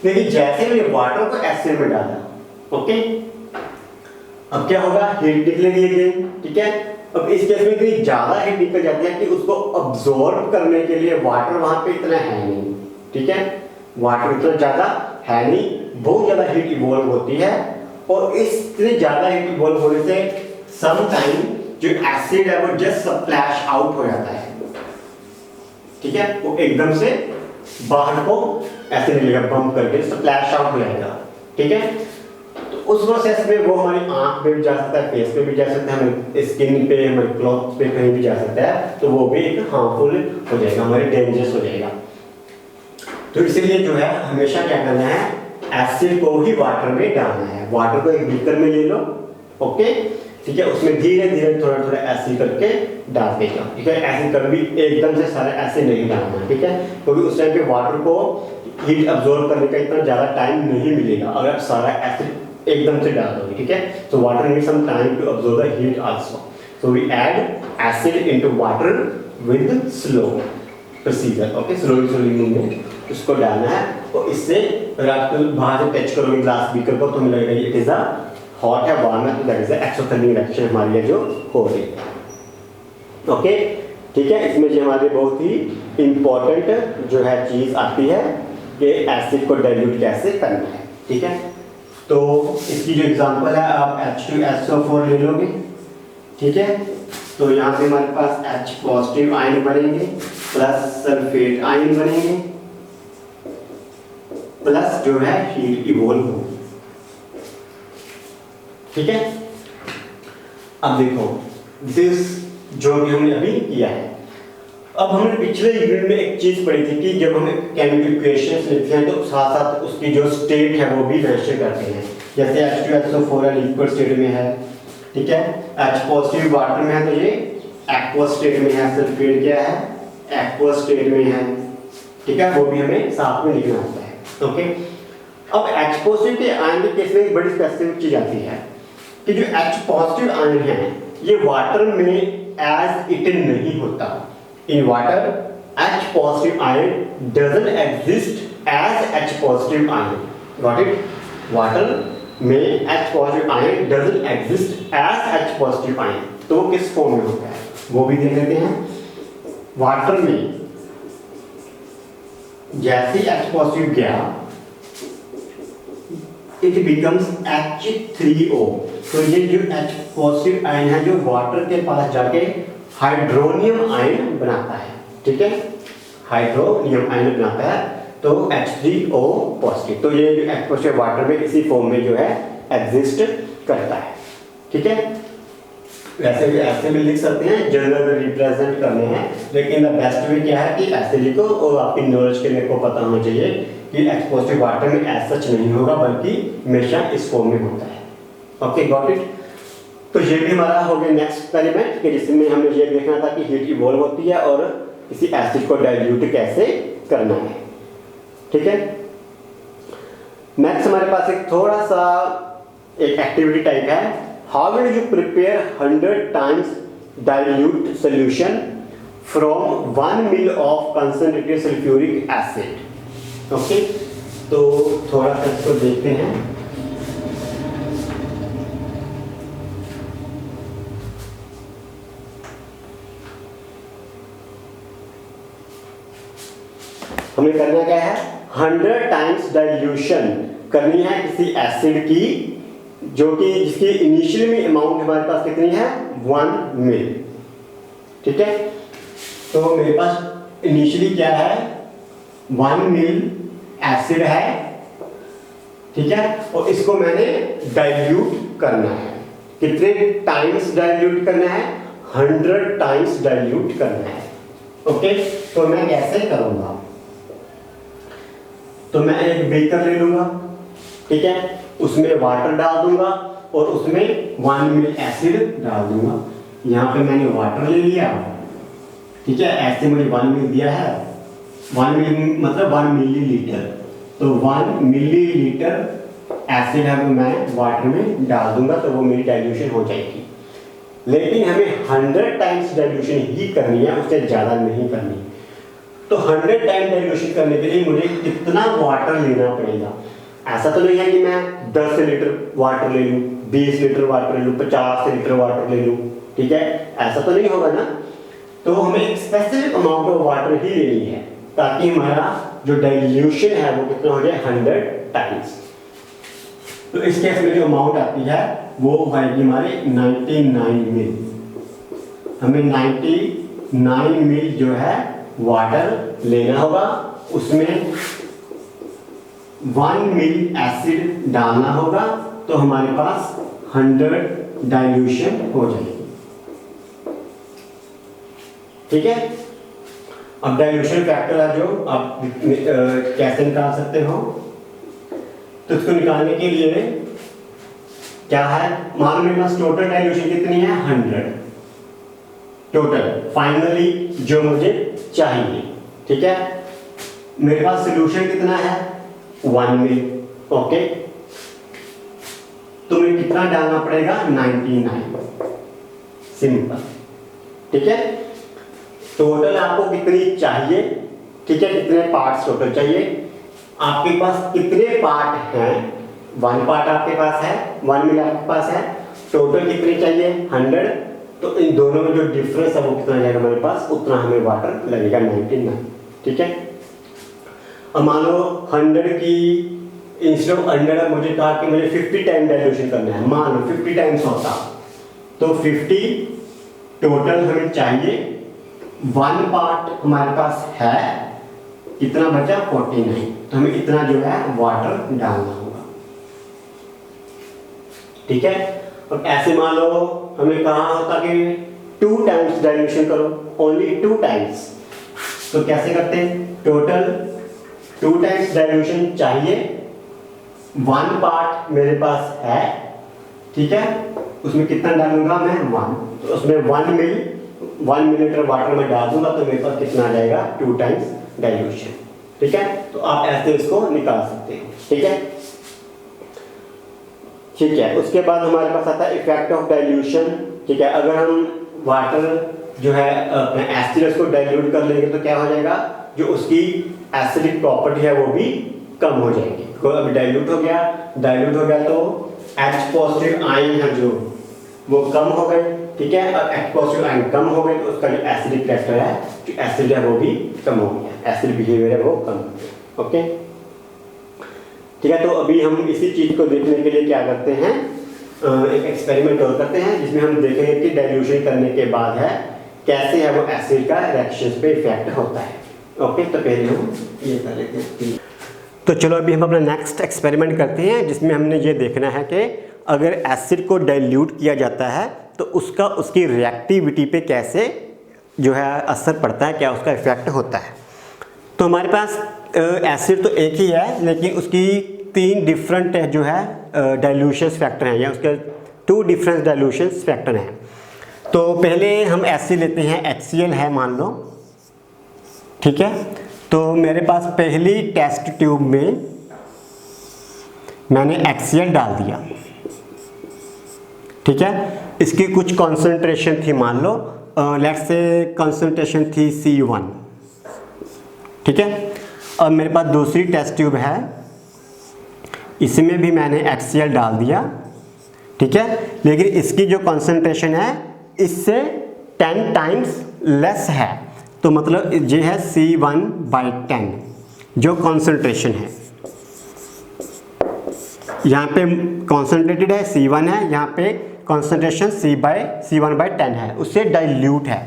लेकिन जैसे मैंने वाटर को एसिड में डाला, ओके, अब क्या होगा, हीट निकलेगी अगेन, ठीक है। अब इस केस में इतनी ज्यादा हीट निकल जाती है कि उसको अब्जॉर्ब करने के लिए वाटर वहां पे इतना है नहीं, ठीक है। वाटर इतना ज्यादा है नहीं, बहुत ज्यादा हीट इवॉल्व होती है, और इतनी ज्यादा हीट इवॉल्व होने से सम टाइम जो एसिड है वो जस्ट स्प्लैश आउट हो जाता है, ठीक है। वो एकदम से बाहर को ऐसे निकलेगा, बम्प करके स्प्लैश आउट हो जाएगा, ठीक है। तो उस प्रोसेस में वो हमारी आंख पे भी जा सकता है, फेस पे भी जा सकता है, हमारे स्किन पे, हमारे क्लॉथ पे कहीं भी जा सकता है, तो वो भी एक हार्मफुल हो जाएगा, हमारे डेंजरस हो जाएगा। तो इसीलिए जो है हमेशा क्या करना है, एसिड को ही वाटर में डालना है। वाटर को एक बीकर में ले लो, ओके, ठीक है। उसमें धीरे धीरे थोड़ा थोड़ा एसिड करके डालते जाओ, ठीक है। एसिड कभी एकदम से सारा एसिड नहीं डालना है, ठीक है, क्योंकि उस टाइम पे वाटर को हीट अब्सॉर्ब करने का इतना ज्यादा टाइम नहीं मिलेगा अगर आप सारा एसिड एकदम से डाल दोगे, ठीक है। So water needs some time to absorb the heat also, so we add acid into water with slow procedure, okay. Slowly slowly movement उसको डालना है, और इससे अगर आप बाहर से टच करोगे ग्लास बीकर को तो हमें लगेगा ये इट इज अ हॉट है, वार्म है, तो that is a exothermic reaction हमारे लिए जो हो रही है, ओके, ठीक है। इसमें जो हमारे बहुत ही इंपॉर्टेंट जो है चीज आती है कि एसिड को डाइल्यूट कैसे करना है, ठीक है। तो इसकी जो एग्जांपल है, आप H2SO4 ले लोगे, ठीक है। तो यहाँ पे हमारे पास H पॉजिटिव आयन बनेंगे प्लस सल्फेट आयन बनेंगे प्लस जो है हीट इवॉल्व होगी, ठीक है। अब देखो दिस जो भी हमने अभी किया है, अब हमने पिछले यूनिट में एक चीज पढ़ी थी कि जब हम केमिकल इक्वेशंस लिखते हैं तो साथ साथ उसकी जो स्टेट है वो भी मेंशन करते हैं। जैसे H2SO4 लिक्विड स्टेट में है, ठीक है, H पॉजिटिव वाटर में है तो ये एक्वस स्टेट में है, सल्फेट क्या है, एक्वस स्टेट में है, ठीक है, वो भी हमें साथ में लिखना होता है, ओके। अब H पॉजिटिव के आयन के केस में एक बड़ी स्पेसिफिक चीज आती है कि जो H पॉजिटिव आयन है ये वाटर में एज इट नहीं होता। In water H positive ion doesn't exist as H positive ion. Got it? Water में H positive ion doesn't exist as H positive ion. तो वो किस फॉर्म में होता है वो भी देख लेते हैं। वाटर में जैसे H positive गया it becomes H3O। तो ये जो H positive आयन है जो वाटर के पास जाके हाइड्रोनियम आयन बनाता है, ठीक है, हाइड्रोनियम आयन बनाता है, तो H3O पॉजिटिव। तो ये जो H पॉजिटिव वाटर में इसी फॉर्म में जो है एग्जिस्ट करता है, ठीक है। वैसे भी ऐसे भी लिख सकते हैं जनरल रिप्रेजेंट करने हैं, लेकिन द बेस्ट वे क्या है कि ऐसे लिखो और आपकी नॉलेज के लिए को पता होना चाहिए कि H पॉजिटिव वाटर में एज सच नहीं होगा बल्कि हमेशा इस फॉर्म में होता है, ओके, गॉट इट। तो ये भी हमारा हो गया नेक्स्ट एक्सपेरिमेंट कि जिसमें हमें ये देखना था कि हीट इवॉल्व होती है और किसी एसिड को डाइल्यूट कैसे करना है, ठीक है। नेक्स्ट हमारे पास एक थोड़ा सा एक एक्टिविटी टाइप है, how will you prepare 100 times dilute solution from 1 ml of concentrated sulphuric acid, okay. तो थोड़ा सा इसको देखते हैं। हमें करना क्या है, 100 टाइम्स डाइल्यूशन करनी है किसी एसिड की जो कि जिसकी इनिशियली में अमाउंट हमारे पास कितनी है 1 ml, ठीक है। तो मेरे पास इनिशियली क्या है 1 ml एसिड है, ठीक है, और इसको मैंने डाइल्यूट करना है। कितने टाइम्स डाइल्यूट करना है, 100 टाइम्स डाइल्यूट करना है, ओके। तो मैं कैसे करूंगा, तो मैं एक बीकर ले लूंगा, ठीक है, उसमें वाटर डाल दूंगा और उसमें 1 ml एसिड डाल दूंगा। यहाँ पे मैंने वाटर ले लिया, ठीक है, ऐसे मुझे 1 ml दिया है, 1 ml मतलब 1 मिलीलीटर, तो 1 मिलीलीटर एसिड है वो मैं वाटर में डाल दूंगा तो वो मेरी डाइल्यूशन हो जाएगी। लेकिन हमें 100 टाइम्स डाइल्यूशन ही करनी है, उससे ज़्यादा नहीं करनी। तो 100 टाइम डाइल्यूशन करने के लिए मुझे कितना वाटर लेना पड़ेगा? ऐसा तो नहीं है कि मैं 10 लीटर वाटर ले लूँ, 20 लीटर वाटर ले लूँ, 50 लीटर वाटर ले लूँ, ठीक है, ऐसा तो नहीं होगा ना। तो हमें एक स्पेसिफिक अमाउंट ऑफ वाटर ही लेनी है ताकि हमारा जो डाइल्यूशन है वो कितना हो जाए 100 टाइम्स। तो इस केस में जो अमाउंट आती है वो आएगी हमारे 99 मिल। हमें 99 मिल जो है वाटर लेना होगा, उसमें 1 मिल एसिड डालना होगा तो हमारे पास 100 डाइल्यूशन हो जाएगी। ठीक है, अब डाइल्यूशन फैक्टर है जो आप कैसे निकाल सकते हो? तो इसको निकालने के लिए क्या है, मान लो मेरे पास टोटल डाइल्यूशन कितनी है 100 टोटल फाइनली जो मुझे चाहिए। ठीक है, मेरे पास सोल्यूशन कितना है 1 मिल। ओके, तो मुझे कितना डालना पड़ेगा 99, सिंपल। ठीक है, टोटल आपको कितनी चाहिए, ठीक है, कितने पार्ट्स टोटल चाहिए, आपके पास कितने पार्ट हैं, 1 पार्ट आपके पास है, 1 मिल आपके पास है, टोटल कितने चाहिए 100, तो इन दोनों में जो डिफरेंस है वो कितना जाएगा हमारे पास, उतना हमें वाटर लगेगा 99। ठीक है, अब मान लो 100 की इंस्टेड ऑफ 100 मुझे कहा कि मुझे 50 टाइम डाइल्यूशन करना है, मान लो 50 टाइम्स होता तो 50 टोटल हमें चाहिए, 1 पार्ट हमारे पास है, कितना बचा 49, तो हमें इतना जो है वाटर डालना होगा। ठीक है, अब ऐसे मान लो हमें कहा होता कि 2 टाइम्स डाइल्यूशन करो, ओनली 2 टाइम्स, तो कैसे करते हैं, टोटल 2 टाइम्स डाइल्यूशन चाहिए, 1 पार्ट मेरे पास है, ठीक है, उसमें कितना डालूंगा मैं 1, तो उसमें 1 मिलीलीटर वाटर में डाल दूंगा तो मेरे पास कितना आ जाएगा 2 टाइम्स डाइल्यूशन। ठीक है, तो आप ऐसे इसको निकाल सकते हो। ठीक है, ठीक है, उसके बाद हमारे पास आता है इफेक्ट ऑफ डाइल्यूशन। ठीक है, अगर हम वाटर जो है अपने एसिड को डाइल्यूट कर लेंगे तो क्या हो जाएगा, जो उसकी एसिडिक प्रॉपर्टी है वो भी कम हो जाएगी। तो अभी डाइल्यूट हो गया तो H पॉजिटिव आयन है जो वो कम हो गए। ठीक है, अब H पॉजिटिव आयन कम हो गए तो उसका जो एसिडिक कैरेक्टर है, जो एसिड है वो भी कम हो गया, एसिड बिहेवियर है वो कम हो गया। ओके, ठीक है, तो अभी हम इसी चीज को देखने के लिए क्या करते हैं, एक एक्सपेरिमेंट और करते हैं जिसमें हम देखेंगे कि डाइल्यूशन करने के बाद है कैसे है वो एसिड का रिएक्शन पे इफेक्ट होता है। ओके, तो पहले हम ये कर लेते हैं। तो चलो अभी हम अपना नेक्स्ट एक्सपेरिमेंट करते हैं जिसमें हमने ये देखना है कि अगर एसिड को डाइल्यूट किया जाता है तो उसकी रिएक्टिविटी पे कैसे जो है असर पड़ता है, क्या उसका इफेक्ट होता है। तो हमारे पास एसिड तो एक ही है लेकिन उसकी 3 डिफरेंट जो है डाइल्यूशन फैक्टर हैं, या उसके 2 डिफरेंट डाइल्यूशन फैक्टर हैं। तो पहले हम एसिड लेते हैं, HCl है मान लो। ठीक है, तो मेरे पास पहली टेस्ट ट्यूब में मैंने HCl डाल दिया। ठीक है, इसकी कुछ कंसंट्रेशन थी, मान लो लेट्स से कंसंट्रेशन थी C1। ठीक है, अब मेरे पास दूसरी टेस्ट ट्यूब है, इसमें भी मैंने HCl डाल दिया। ठीक है, लेकिन इसकी जो कंसंट्रेशन है इससे 10 टाइम्स लेस है, तो मतलब ये है C1/10 जो कंसंट्रेशन है। यहाँ पे कॉन्सेंट्रेटेड है C1 है, यहाँ पे कॉन्सेंट्रेशन C1/10 है, उससे डाइल्यूट है,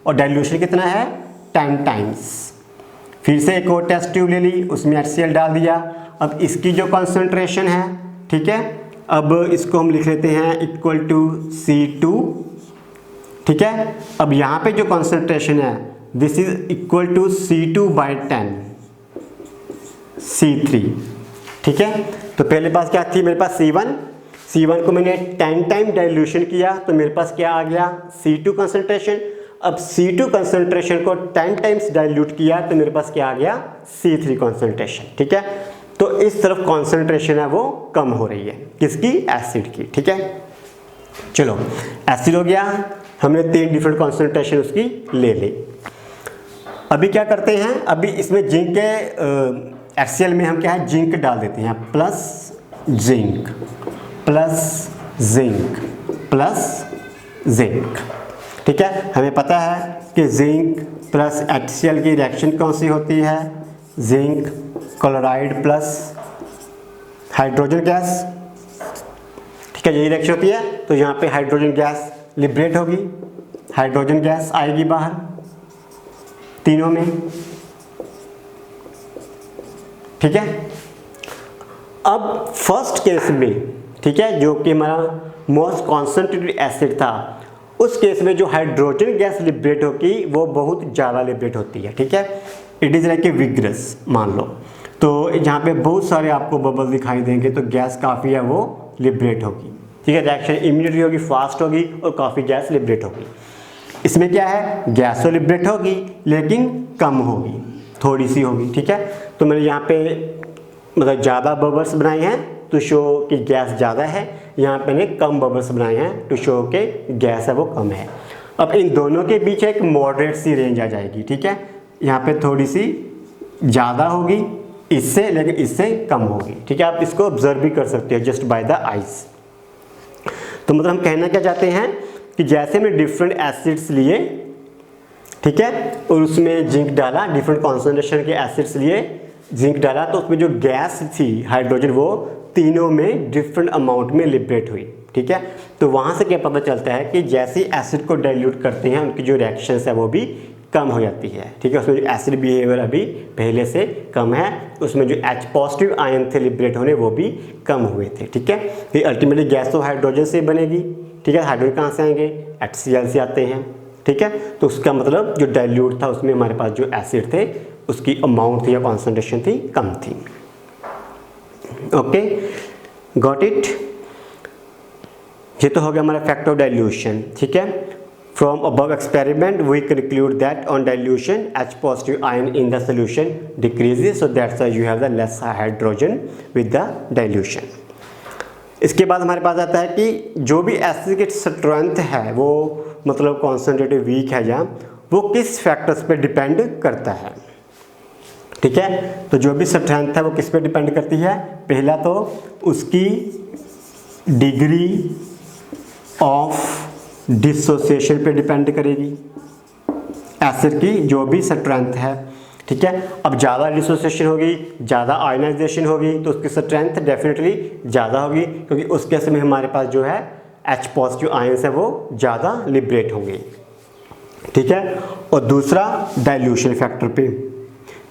और डाइल्यूशन कितना है 10 टाइम्स। फिर से एक और टेस्ट ट्यूब ले ली, उसमें HCl डाल दिया। अब इसकी जो कॉन्सेंट्रेशन है, ठीक है, अब इसको हम लिख लेते हैं इक्वल टू C2। ठीक है, अब यहाँ पे जो कॉन्सेंट्रेशन है this is equal to C2/10 C3। ठीक है, तो पहले पास क्या थी मेरे पास C1 को मैंने 10 टाइम डाइल्यूशन किया तो मेरे पास क्या आ गया C2 कंसंट्रेशन। अब C2 कंसंट्रेशन को 10 टाइम्स डाइल्यूट किया तो मेरे पास क्या आ गया C3 कंसंट्रेशन। ठीक है, तो तो इस तरफ कॉन्सेंट्रेशन है वो कम हो रही है, किसकी? एसिड की। ठीक है, चलो एसिड हो गया, हमने 3 डिफरेंट कॉन्सेंट्रेशन उसकी ले ली। अभी क्या करते हैं, अभी इसमें जिंक के HCl में हम क्या है, जिंक डाल देते हैं, plus zinc plus zinc plus zinc. ठीक है, हमें पता है कि जिंक प्लस HCl की रिएक्शन कौन सी होती है, zinc chloride plus hydrogen gas. ठीक है, यही रिएक्शन होती है। तो यहाँ पे हाइड्रोजन गैस लिबरेट होगी, हाइड्रोजन गैस आएगी बाहर तीनों में। ठीक है, अब फर्स्ट केस में, ठीक है, जो कि हमारा मोस्ट कॉन्सेंट्रेटेड एसिड था, उस केस में जो हाइड्रोजन गैस लिबरेट होगी वो बहुत ज़्यादा लिबरेट होती है। ठीक है, it is like a vigorous मान लो। तो यहाँ पे बहुत सारे आपको बबल दिखाई देंगे, तो गैस काफ़ी है वो लिबरेट होगी। ठीक है, रिएक्शन इमीडिएटली होगी, फास्ट होगी और काफ़ी गैस लिबरेट होगी। इसमें क्या है, गैस तो लिबरेट होगी लेकिन कम होगी, थोड़ी सी होगी। ठीक है, तो मैंने यहाँ पे मतलब ज़्यादा बबल्स बनाए हैं टू शो कि गैस ज़्यादा है, यहाँ पे मैंने कम बबल्स बनाए हैं टू शो कि गैस है वो कम है। अब इन दोनों के बीच एक मॉडरेट सी रेंज आ जाएगी। ठीक है, यहाँ पे थोड़ी सी ज़्यादा होगी इससे, लेकिन इससे कम होगी। ठीक है, आप इसको ऑब्जर्व भी कर सकते हो जस्ट बाय द आइज। तो मतलब हम कहना क्या चाहते हैं कि जैसे हमने डिफरेंट एसिड्स लिए, ठीक है, और उसमें जिंक डाला, डिफरेंट कॉन्सेंट्रेशन के एसिड्स लिए, जिंक डाला, तो उसमें जो गैस थी हाइड्रोजन वो तीनों में डिफरेंट अमाउंट में लिबरेट हुई। ठीक है, तो वहाँ से क्या पता चलता है कि जैसे एसिड को डाइल्यूट करते हैं उनकी जो रिएक्शंस है वो भी कम हो जाती है। ठीक है, उसमें जो एसिड बिहेवियर अभी पहले से कम है, उसमें जो H पॉजिटिव आयन थे लिबरेट होने वो भी कम हुए थे। ठीक है, ये अल्टीमेटली गैस तो हाइड्रोजन से बनेगी। ठीक है, हाइड्रोजन कहाँ से आएंगे, HCl से आते हैं। ठीक है, तो उसका मतलब जो डाइल्यूट था उसमें हमारे पास जो एसिड थे उसकी अमाउंट थी या कॉन्सेंट्रेशन थी कम थी। Okay, got it. ये तो हो गया हमारा फैक्ट ऑफ डाइल्यूशन। ठीक है, from above experiment we conclude that on dilution H positive ion in the solution decreases, so that's why you have the less hydrogen with the dilution. इसके बाद हमारे पास आता है कि जो भी एसिड की स्ट्रेंथ है वो मतलब कॉन्सेंट्रेटिव वीक है या वो किस फैक्टर्स पे डिपेंड करता है। ठीक है, तो जो भी स्ट्रेंथ है वो किस पे डिपेंड करती है, पहला तो उसकी डिग्री ऑफ डिसोसिएशन पे डिपेंड करेगी, एसिड की जो भी स्ट्रेंथ है। ठीक है, अब ज़्यादा डिसोसिएशन होगी, ज़्यादा आयनाइजेशन होगी तो उसकी स्ट्रेंथ डेफिनेटली ज़्यादा होगी, क्योंकि उस केस में हमारे पास जो है H पॉजिटिव आयंस है वो ज़्यादा लिबरेट होंगे। ठीक है, और दूसरा डाइल्यूशन फैक्टर पे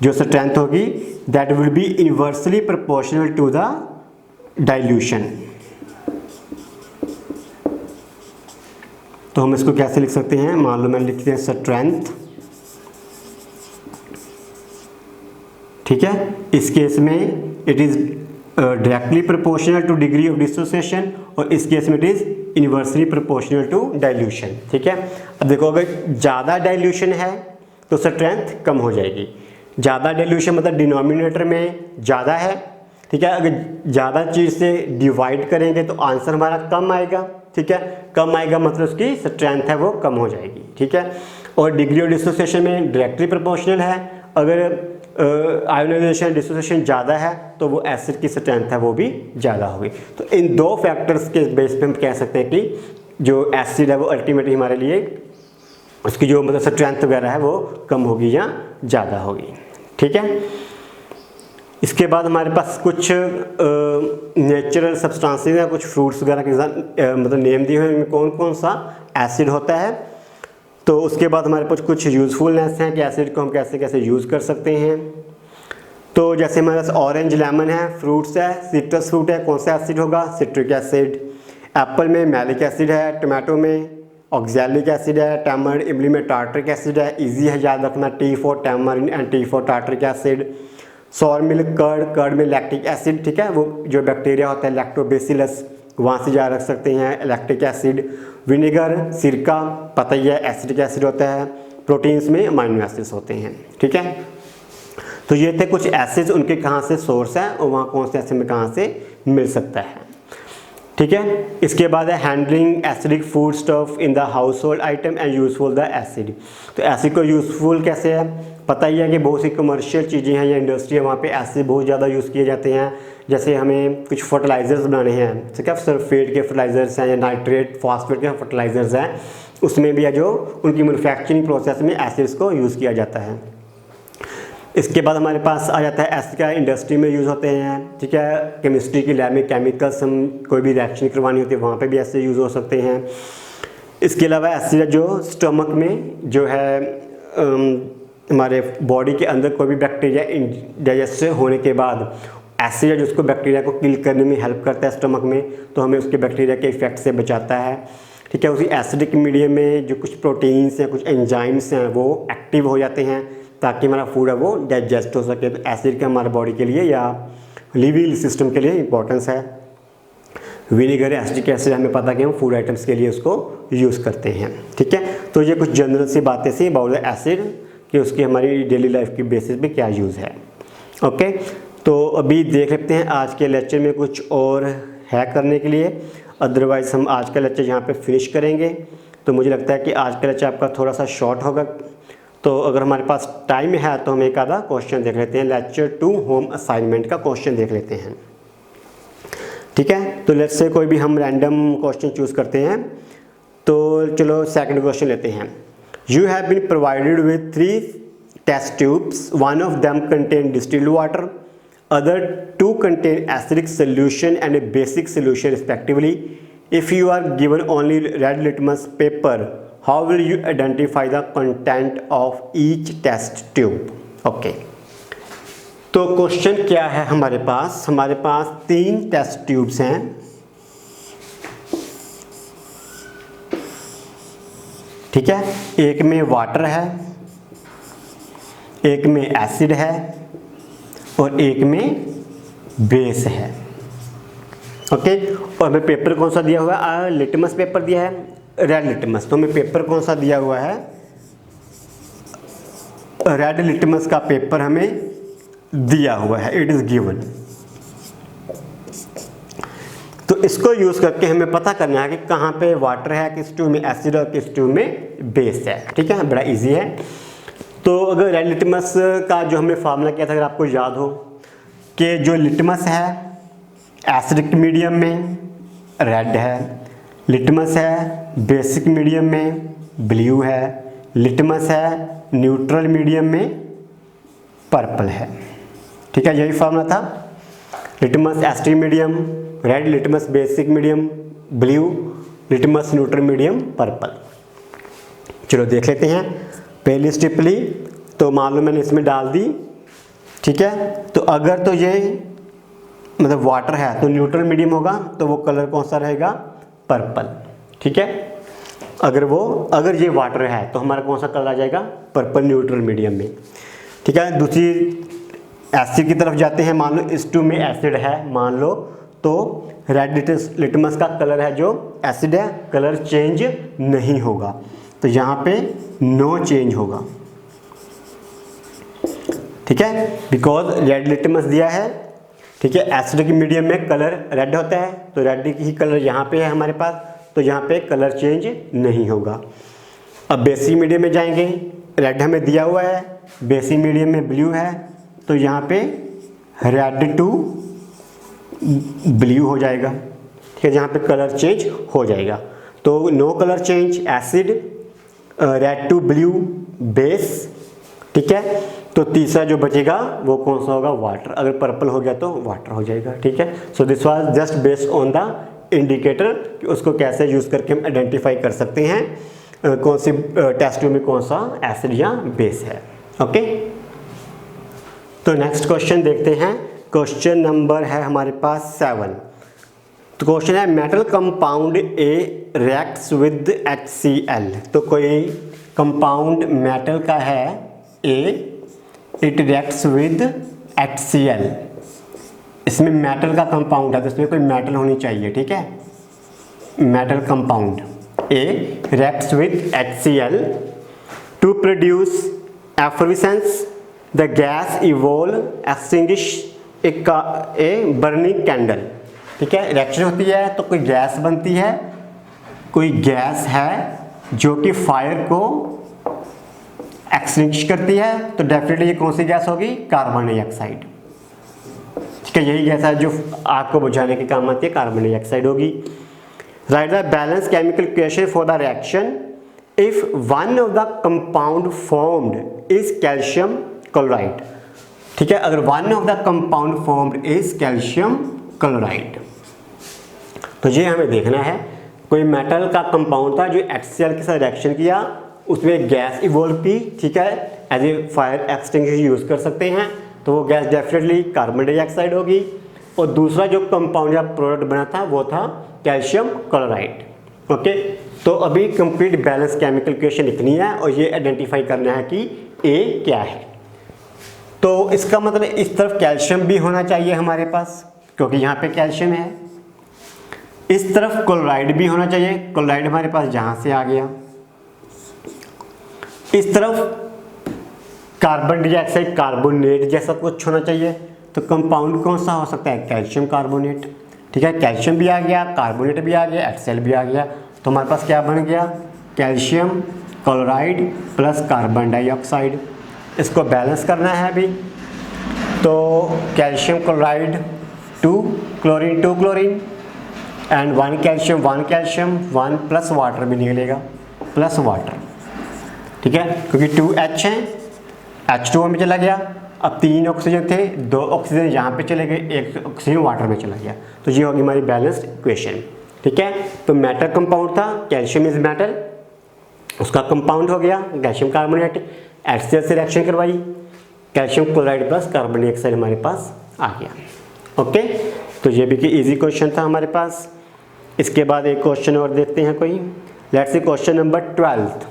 जो स्ट्रेंथ होगी that will be inversely proportional to the dilution. तो हम इसको कैसे लिख सकते हैं, मान लो मैंने लिखते हैं स्ट्रेंथ। ठीक है, इस केस में it is directly proportional to degree of dissociation और इस केस में it is inversely proportional to dilution. ठीक है, अब देखो अगर ज़्यादा डाइल्यूशन है तो स्ट्रेंथ कम हो जाएगी। ज़्यादा डाइल्यूशन मतलब डिनोमिनेटर में ज़्यादा है। ठीक है, अगर ज़्यादा चीज़ से डिवाइड करेंगे तो आंसर हमारा कम आएगा। ठीक है, कम आएगा मतलब उसकी स्ट्रेंथ है वो कम हो जाएगी। ठीक है, और डिग्री ऑफ डिसोसिएशन में डायरेक्टली प्रोपोर्शनल है। अगर आयोनाइजेशन डिसोसिएशन ज़्यादा है तो वो एसिड की स्ट्रेंथ है वो भी ज़्यादा होगी। तो इन दो फैक्टर्स के बेस पे हम कह सकते हैं कि जो एसिड है वो अल्टीमेटली हमारे लिए उसकी जो मतलब स्ट्रेंथ वगैरह है वो कम होगी या ज़्यादा होगी। ठीक है, इसके बाद हमारे पास कुछ नेचुरल सब्सटेंसेस हैं, कुछ फ्रूट्स वगैरह के मतलब नेम दिए हुए हैं इनमें कौन कौन सा एसिड होता है। तो उसके बाद हमारे पास कुछ यूज़फुलनेस हैं कि एसिड को हम कैसे कैसे यूज़ कर सकते हैं। तो जैसे हमारे पास ऑरेंज लेमन है, फ्रूट्स है, सिट्रस फ्रूट है, कौन सा एसिड होगा, सिट्रिक एसिड। एप्पल में मैलिक एसिड है, टमाटो में ऑक्सैलिक एसिड है, टैमरिन इमली में टार्टरिक एसिड है। इजी है याद रखना, T for tamarind and T for tartaric acid. Sour milk curd में लैक्टिक एसिड। ठीक है, वो जो बैक्टीरिया होता है लैक्टोबैसिलस वहाँ से जा रख सकते हैं लैक्टिक एसिड। विनेगर सिरका पता ही है एसिडिक एसिड होता है। प्रोटीन्स में अमाइनो एसिड्स होते हैं। ठीक है, तो ये थे कुछ एसिड्स, उनके कहाँ से सोर्स है और वहाँ कौन से एसिड में कहाँ से मिल सकता है। ठीक है, इसके बाद है handling acidic food stuff in the house hold item and useful the acid. तो एसिड को यूज़फुल कैसे है, पता ही है कि बहुत सी कमर्शियल चीज़ें हैं या इंडस्ट्री है, वहाँ पे एसिड बहुत ज़्यादा यूज़ किए जाते हैं। जैसे हमें कुछ फर्टिलाइज़र्स बनाने हैं, तो क्या सल्फेट के फर्टिलाइज़र्स हैं या नाइट्रेट फॉस्फेट के फर्टिलाइज़र्स हैं, उसमें भी है जो उनकी मैन्युफैक्चरिंग प्रोसेस में एसिड्स को यूज़ किया जाता है। इसके बाद हमारे पास आ जाता है एसिड का इंडस्ट्री में यूज़ होते हैं। ठीक है, केमिस्ट्री की लैब में केमिकल्स हम कोई भी रिएक्शन करवानी होती है वहाँ पे भी एसिड यूज़ हो सकते हैं। इसके अलावा एसिड जो स्टमक में जो है हमारे बॉडी के अंदर कोई भी बैक्टीरिया डाइजेस्ट होने के बाद एसिड है जो उसको बैक्टीरिया को किल करने में हेल्प करता है स्टमक में, तो हमें उसके बैक्टीरिया के इफेक्ट से बचाता है। ठीक है, उसी एसिडिक मीडियम में जो कुछ प्रोटीन्स हैं, कुछ एंजाइम्स हैं, वो एक्टिव हो जाते हैं ताकि हमारा फूड है वो डाइजेस्ट हो सके। तो एसिड का हमारे बॉडी के लिए या लिविंग सिस्टम के लिए इंपॉर्टेंस है। विनेगर एसिडिक एसिड हमें पता कि हम फूड आइटम्स के लिए उसको यूज़ करते हैं। ठीक है, तो ये कुछ जनरल सी बातें थी अबाउट द एसिड कि उसकी हमारी डेली लाइफ की बेसिस पे क्या यूज़ है। ओके, तो अभी देख लेते हैं आज के लेक्चर में कुछ और है करने के लिए, अदरवाइज़ हम आज का लेक्चर यहाँ पे फिनिश करेंगे। तो मुझे लगता है कि आज का लेक्चर आपका थोड़ा सा शॉर्ट होगा, तो अगर हमारे पास टाइम है तो हम एक आधा क्वेश्चन देख लेते हैं। लेक्चर 2 होम असाइनमेंट का क्वेश्चन देख लेते हैं। ठीक है, तो लेट्स से कोई भी हम रैंडम क्वेश्चन चूज़ करते हैं। तो चलो सेकंड क्वेश्चन लेते हैं। You have been provided with 3 test tubes, one of them contain distilled water, other 2 contain acidic solution and a basic solution respectively. If you are given only red litmus paper, how will you identify the content of each test tube? Okay, तो क्वेश्चन क्या है हमारे पास 3 टेस्ट ट्यूब्स हैं। ठीक है, एक में वाटर है, एक में एसिड है और एक में बेस है। ओके, और हमें पेपर कौन सा दिया हुआ है, लिटमस पेपर दिया है, रेड लिटमस। तो हमें पेपर कौन सा दिया हुआ है, रेड लिटमस का पेपर हमें दिया हुआ है, इट इज़ गिवन। तो इसको यूज़ करके हमें पता करना है कि कहाँ पे वाटर है, किस ट्यूब में एसिड और किस ट्यूब में बेस है। ठीक है, बड़ा इजी है। तो अगर रेड लिटमस का जो हमने फार्मूला किया था, अगर आपको याद हो कि जो लिटमस है एसिडिक मीडियम में रेड है, लिटमस है बेसिक मीडियम में ब्लू है, लिटमस है न्यूट्रल मीडियम में पर्पल है। ठीक है, यही फार्मूला था। Litmus acidic medium red, litmus basic medium blue, litmus neutral medium purple. चलो देख लेते हैं। पहली स्टेप ली तो मान लो मैंने इसमें डाल दी। ठीक है, तो अगर तो ये मतलब वाटर है तो न्यूट्रल मीडियम होगा, तो वो कलर कौन सा रहेगा, पर्पल। ठीक है, अगर ये वाटर है तो हमारा कौन सा कलर आ जाएगा, पर्पल न्यूट्रल मीडियम में। ठीक है, दूसरी एसिड की तरफ जाते हैं। मान लो इस ट्यूब में एसिड है मान लो, तो रेड लिटमस का कलर है जो एसिड है, कलर चेंज नहीं होगा, तो यहाँ पे नो चेंज होगा। ठीक है, बिकॉज रेड लिटमस दिया है। ठीक है, एसिडिक मीडियम में कलर रेड होता है, तो रेड ही कलर यहाँ पे है हमारे पास, तो यहाँ पे कलर चेंज नहीं होगा। अब बेसिक मीडियम में जाएंगे, रेड हमें दिया हुआ है, बेसिक मीडियम में ब्लू है, तो यहाँ पे रेड टू ब्लू हो जाएगा। ठीक है, जहाँ पे कलर चेंज हो जाएगा, तो no colour change acid, red to blue base. ठीक है, तो तीसरा जो बचेगा वो कौन सा होगा, वाटर। अगर पर्पल हो गया तो वाटर हो जाएगा। ठीक है, so this was just based on the indicator कि उसको कैसे यूज़ करके हम आइडेंटिफाई कर सकते हैं कौन सी टेस्ट ट्यूब में कौन सा एसिड या बेस है। ओके, तो नेक्स्ट क्वेश्चन देखते हैं। क्वेश्चन नंबर है हमारे पास 7। तो क्वेश्चन है metal compound A reacts with HCl। तो कोई कंपाउंड मेटल का है A, it reacts with HCl। इसमें मेटल का कंपाउंड है तो इसमें कोई मेटल होनी चाहिए। ठीक है, metal compound A reacts with HCl to produce effervescence, the gas evolve extinguish a burning candle. ठीक है, रिएक्शन होती है तो कोई गैस बनती है, कोई गैस है जो कि फायर को एक्सटिंग्विश करती है, तो डेफिनेटली ये कौन सी गैस होगी? Carbon dioxide. ठीक है, यही गैस है जो आग को बुझाने के काम आती है, कार्बन डाइऑक्साइड होगी। Right the balance chemical equation for the reaction if one of the compound formed is calcium chloride. ठीक है, अगर one of the compound formed is calcium chloride, तो ये हमें देखना है कोई मेटल का कंपाउंड था जो HCl के साथ रिएक्शन किया, उसमें गैस इवॉल्व की। ठीक है, as a fire extinguisher use कर सकते हैं, तो वो गैस डेफिनेटली कार्बन डाइऑक्साइड होगी। और दूसरा जो कंपाउंड या प्रोडक्ट बना था वो था कैल्शियम क्लोराइड। ओके, तो अभी कंप्लीट बैलेंस केमिकल इक्वेशन इतनी है और ये आइडेंटिफाई करना है कि ए क्या है। तो इसका मतलब इस तरफ कैल्शियम भी होना चाहिए हमारे पास, क्योंकि यहाँ पे कैल्शियम है। इस तरफ क्लोराइड भी होना चाहिए, क्लोराइड हमारे पास जहाँ से आ गया। इस तरफ कार्बन डाइऑक्साइड कार्बोनेट जैसा कुछ होना चाहिए, तो कंपाउंड कौन सा हो सकता है? Calcium carbonate. ठीक है, कैल्शियम भी आ गया, कार्बोनेट भी आ गया, HCl भी आ गया, तो हमारे पास क्या बन गया? Calcium chloride plus carbon dioxide. इसको बैलेंस करना है अभी, तो calcium chloride 2 chlorine and 1 calcium 1 plus water भी निकलेगा, प्लस वाटर। ठीक है, क्योंकि 2H है, H2O में चला गया। अब 3 ऑक्सीजन थे, 2 ऑक्सीजन यहाँ पे चले गए, 1 ऑक्सीजन वाटर में चला गया, तो ये होगी हमारी बैलेंस्ड इक्वेशन। ठीक है, तो मेटल कंपाउंड था, कैल्शियम इज मेटल, उसका कंपाउंड हो गया कैल्शियम कार्बोनेट, HCl से रिएक्शन करवाई, calcium chloride plus carbon dioxide हमारे पास आ गया। ओके, तो ये भी कि इजी क्वेश्चन था हमारे पास। इसके बाद एक क्वेश्चन और देखते हैं कोई। Let's see question number 12।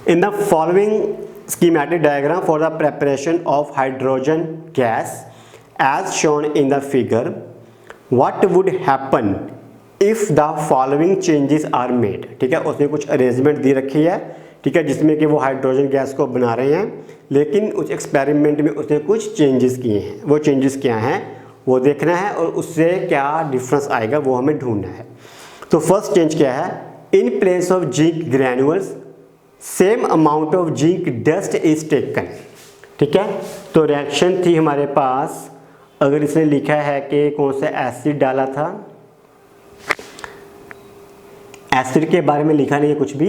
In the following schematic diagram for the preparation of hydrogen gas as shown in the figure, what would happen if the following changes are made। ठीक है, उसने कुछ अरेंजमेंट दी रखी है। ठीक है, जिसमें कि वो हाइड्रोजन गैस को बना रहे हैं, लेकिन उस एक्सपेरिमेंट में उसने कुछ चेंजेस किए हैं। वो चेंजेस क्या हैं वो देखना है, और उससे क्या डिफरेंस आएगा वो हमें ढूंढना है। तो फर्स्ट चेंज क्या है? In place of zinc Granules same amount of zinc dust is taken. ठीक है, तो रिएक्शन थी हमारे पास, अगर इसने लिखा है कि कौन सा एसिड डाला था, एसिड के बारे में लिखा नहीं है कुछ भी,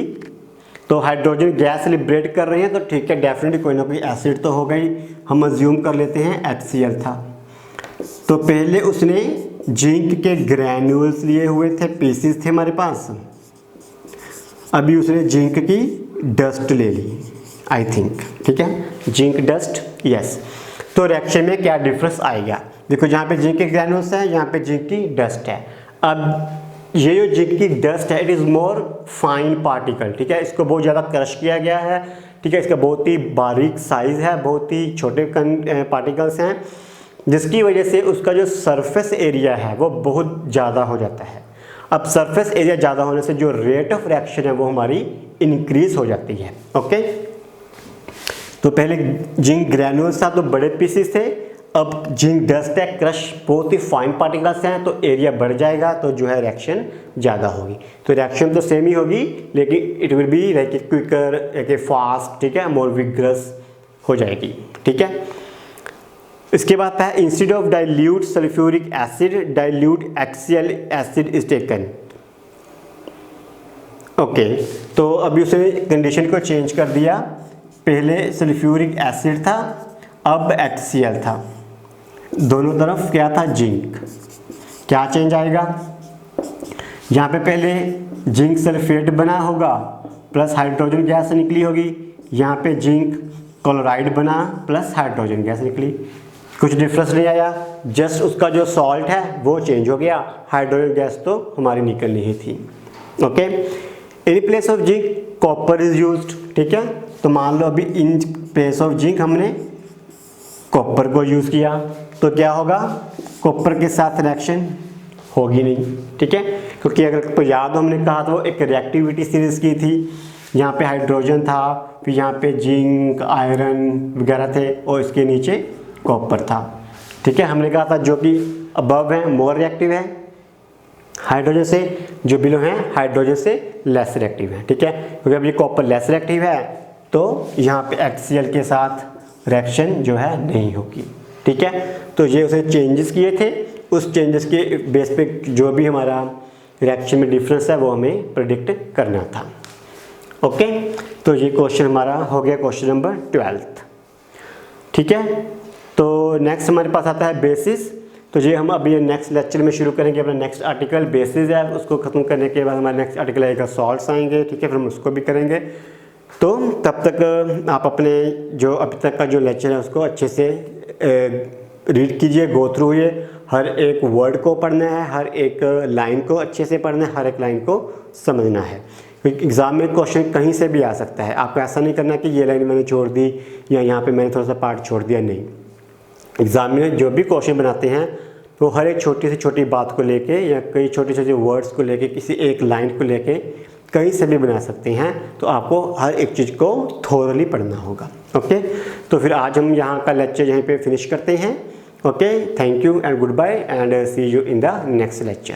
तो हाइड्रोजन गैस लिबरेट कर रहे हैं, तो ठीक है डेफिनेटली कोई ना कोई एसिड तो होगा ही। हम अज्यूम कर लेते हैं HCl था। तो पहले उसने जिंक के ग्रैन्यूल्स लिए हुए थे, पीसीस थे हमारे पास, अभी उसने जिंक की डस्ट ले ली आई थिंक। ठीक है, जिंक डस्ट, यस। तो रिएक्शन में क्या डिफरेंस आएगा? देखो जहाँ पे जिंक के ग्रैन्यूल्स है, यहाँ पे जिंक की डस्ट है। अब ये जो जिंक की डस्ट है, it is more fine particle. ठीक है, इसको बहुत ज़्यादा क्रश किया गया है। ठीक है, इसका बहुत ही बारीक साइज़ है, बहुत ही छोटे पार्टिकल्स हैं, जिसकी वजह से उसका जो सरफेस एरिया है वो बहुत ज़्यादा हो जाता है। अब सरफेस एरिया ज़्यादा होने से जो रेट ऑफ रिएक्शन है वो हमारी इंक्रीज हो जाती है। ओके, तो पहले जिंक ग्रैन्यूल्स था तो बड़े पीसेस थे, अब जिंक डस्ट है, क्रश बहुत ही फाइन पार्टिकल्स हैं, तो एरिया बढ़ जाएगा, तो जो है रिएक्शन ज़्यादा होगी। तो रिएक्शन तो सेम ही होगी, लेकिन it will be like a quicker, एक फास्ट, ठीक है, मोर विग्रस हो जाएगी। ठीक है, इसके बाद है instead of dilute sulphuric acid dilute HCl acid is taken. Okay, तो अभी उसने कंडीशन को चेंज कर दिया, पहले सल्फ्यूरिक एसिड था, अब HCl था, दोनों तरफ क्या था? जिंक। क्या चेंज आएगा? यहाँ पे पहले जिंक सल्फेट बना होगा प्लस हाइड्रोजन गैस निकली होगी, यहाँ पे जिंक क्लोराइड बना प्लस हाइड्रोजन गैस निकली। कुछ डिफरेंस नहीं आया, जस्ट उसका जो सॉल्ट है वो चेंज हो गया, हाइड्रोजन गैस तो हमारी निकलनी ही थी। Okay, in place of zinc copper is used. ठीक है, तो मान लो अभी इन प्लेस ऑफ जिंक हमने कॉपर को यूज़ किया, तो क्या होगा? कॉपर के साथ रिएक्शन होगी नहीं। ठीक है, क्योंकि अगर तो याद हो हमने कहा तो वो एक रिएक्टिविटी सीरीज की थी, यहाँ पे हाइड्रोजन था, फिर यहाँ पे जिंक, आयरन वगैरह थे और इसके नीचे कॉपर था। ठीक है, हमने कहा था जो कि अबव है मोर रिएक्टिव है हाइड्रोजन से, जो बिलो है हाइड्रोजन से लेस रिएक्टिव है। ठीक है, क्योंकि अब ये कॉपर लेस रिएक्टिव है तो यहाँ पे HCl के साथ रिएक्शन जो है नहीं होगी। ठीक है, तो ये उसे चेंजेस किए थे, उस चेंजेस के बेस पे जो भी हमारा रिएक्शन में डिफरेंस है वो हमें प्रेडिक्ट करना था। ओके, तो ये क्वेश्चन हमारा हो गया क्वेश्चन नंबर 12। ठीक है, तो नेक्स्ट हमारे पास आता है बेसिस। तो ये हम अभी नेक्स्ट लेक्चर में शुरू करेंगे अपना नेक्स्ट आर्टिकल बेसिस है, उसको ख़त्म करने के बाद हमारा नेक्स्ट आर्टिकल आएगा सॉल्ट्स आएंगे। ठीक है, फिर हम उसको भी करेंगे। तो तब तक आप अपने जो अभी तक का जो लेक्चर है उसको अच्छे से रीड कीजिए, गो थ्रू हुए, हर एक वर्ड को पढ़ना है, हर एक लाइन को अच्छे से पढ़ना है, हर एक लाइन को समझना है। एग्ज़ाम में क्वेश्चन कहीं से भी आ सकता है, आपको ऐसा नहीं करना कि ये लाइन मैंने छोड़ दी या यहाँ पे मैंने थोड़ा सा पार्ट छोड़ दिया, नहीं। एग्ज़ाम में जो भी क्वेश्चन बनाते हैं तो हर एक छोटी से छोटी बात को लेके या कई छोटे छोटे वर्ड्स को लेके, किसी एक लाइन को लेके कहीं से भी बना सकते हैं। तो आपको हर एक चीज़ को थोरली पढ़ना होगा। ओके, तो फिर आज हम यहाँ का लेक्चर यहीं पे फिनिश करते हैं। Okay, thank you and goodbye and see you in the next lecture.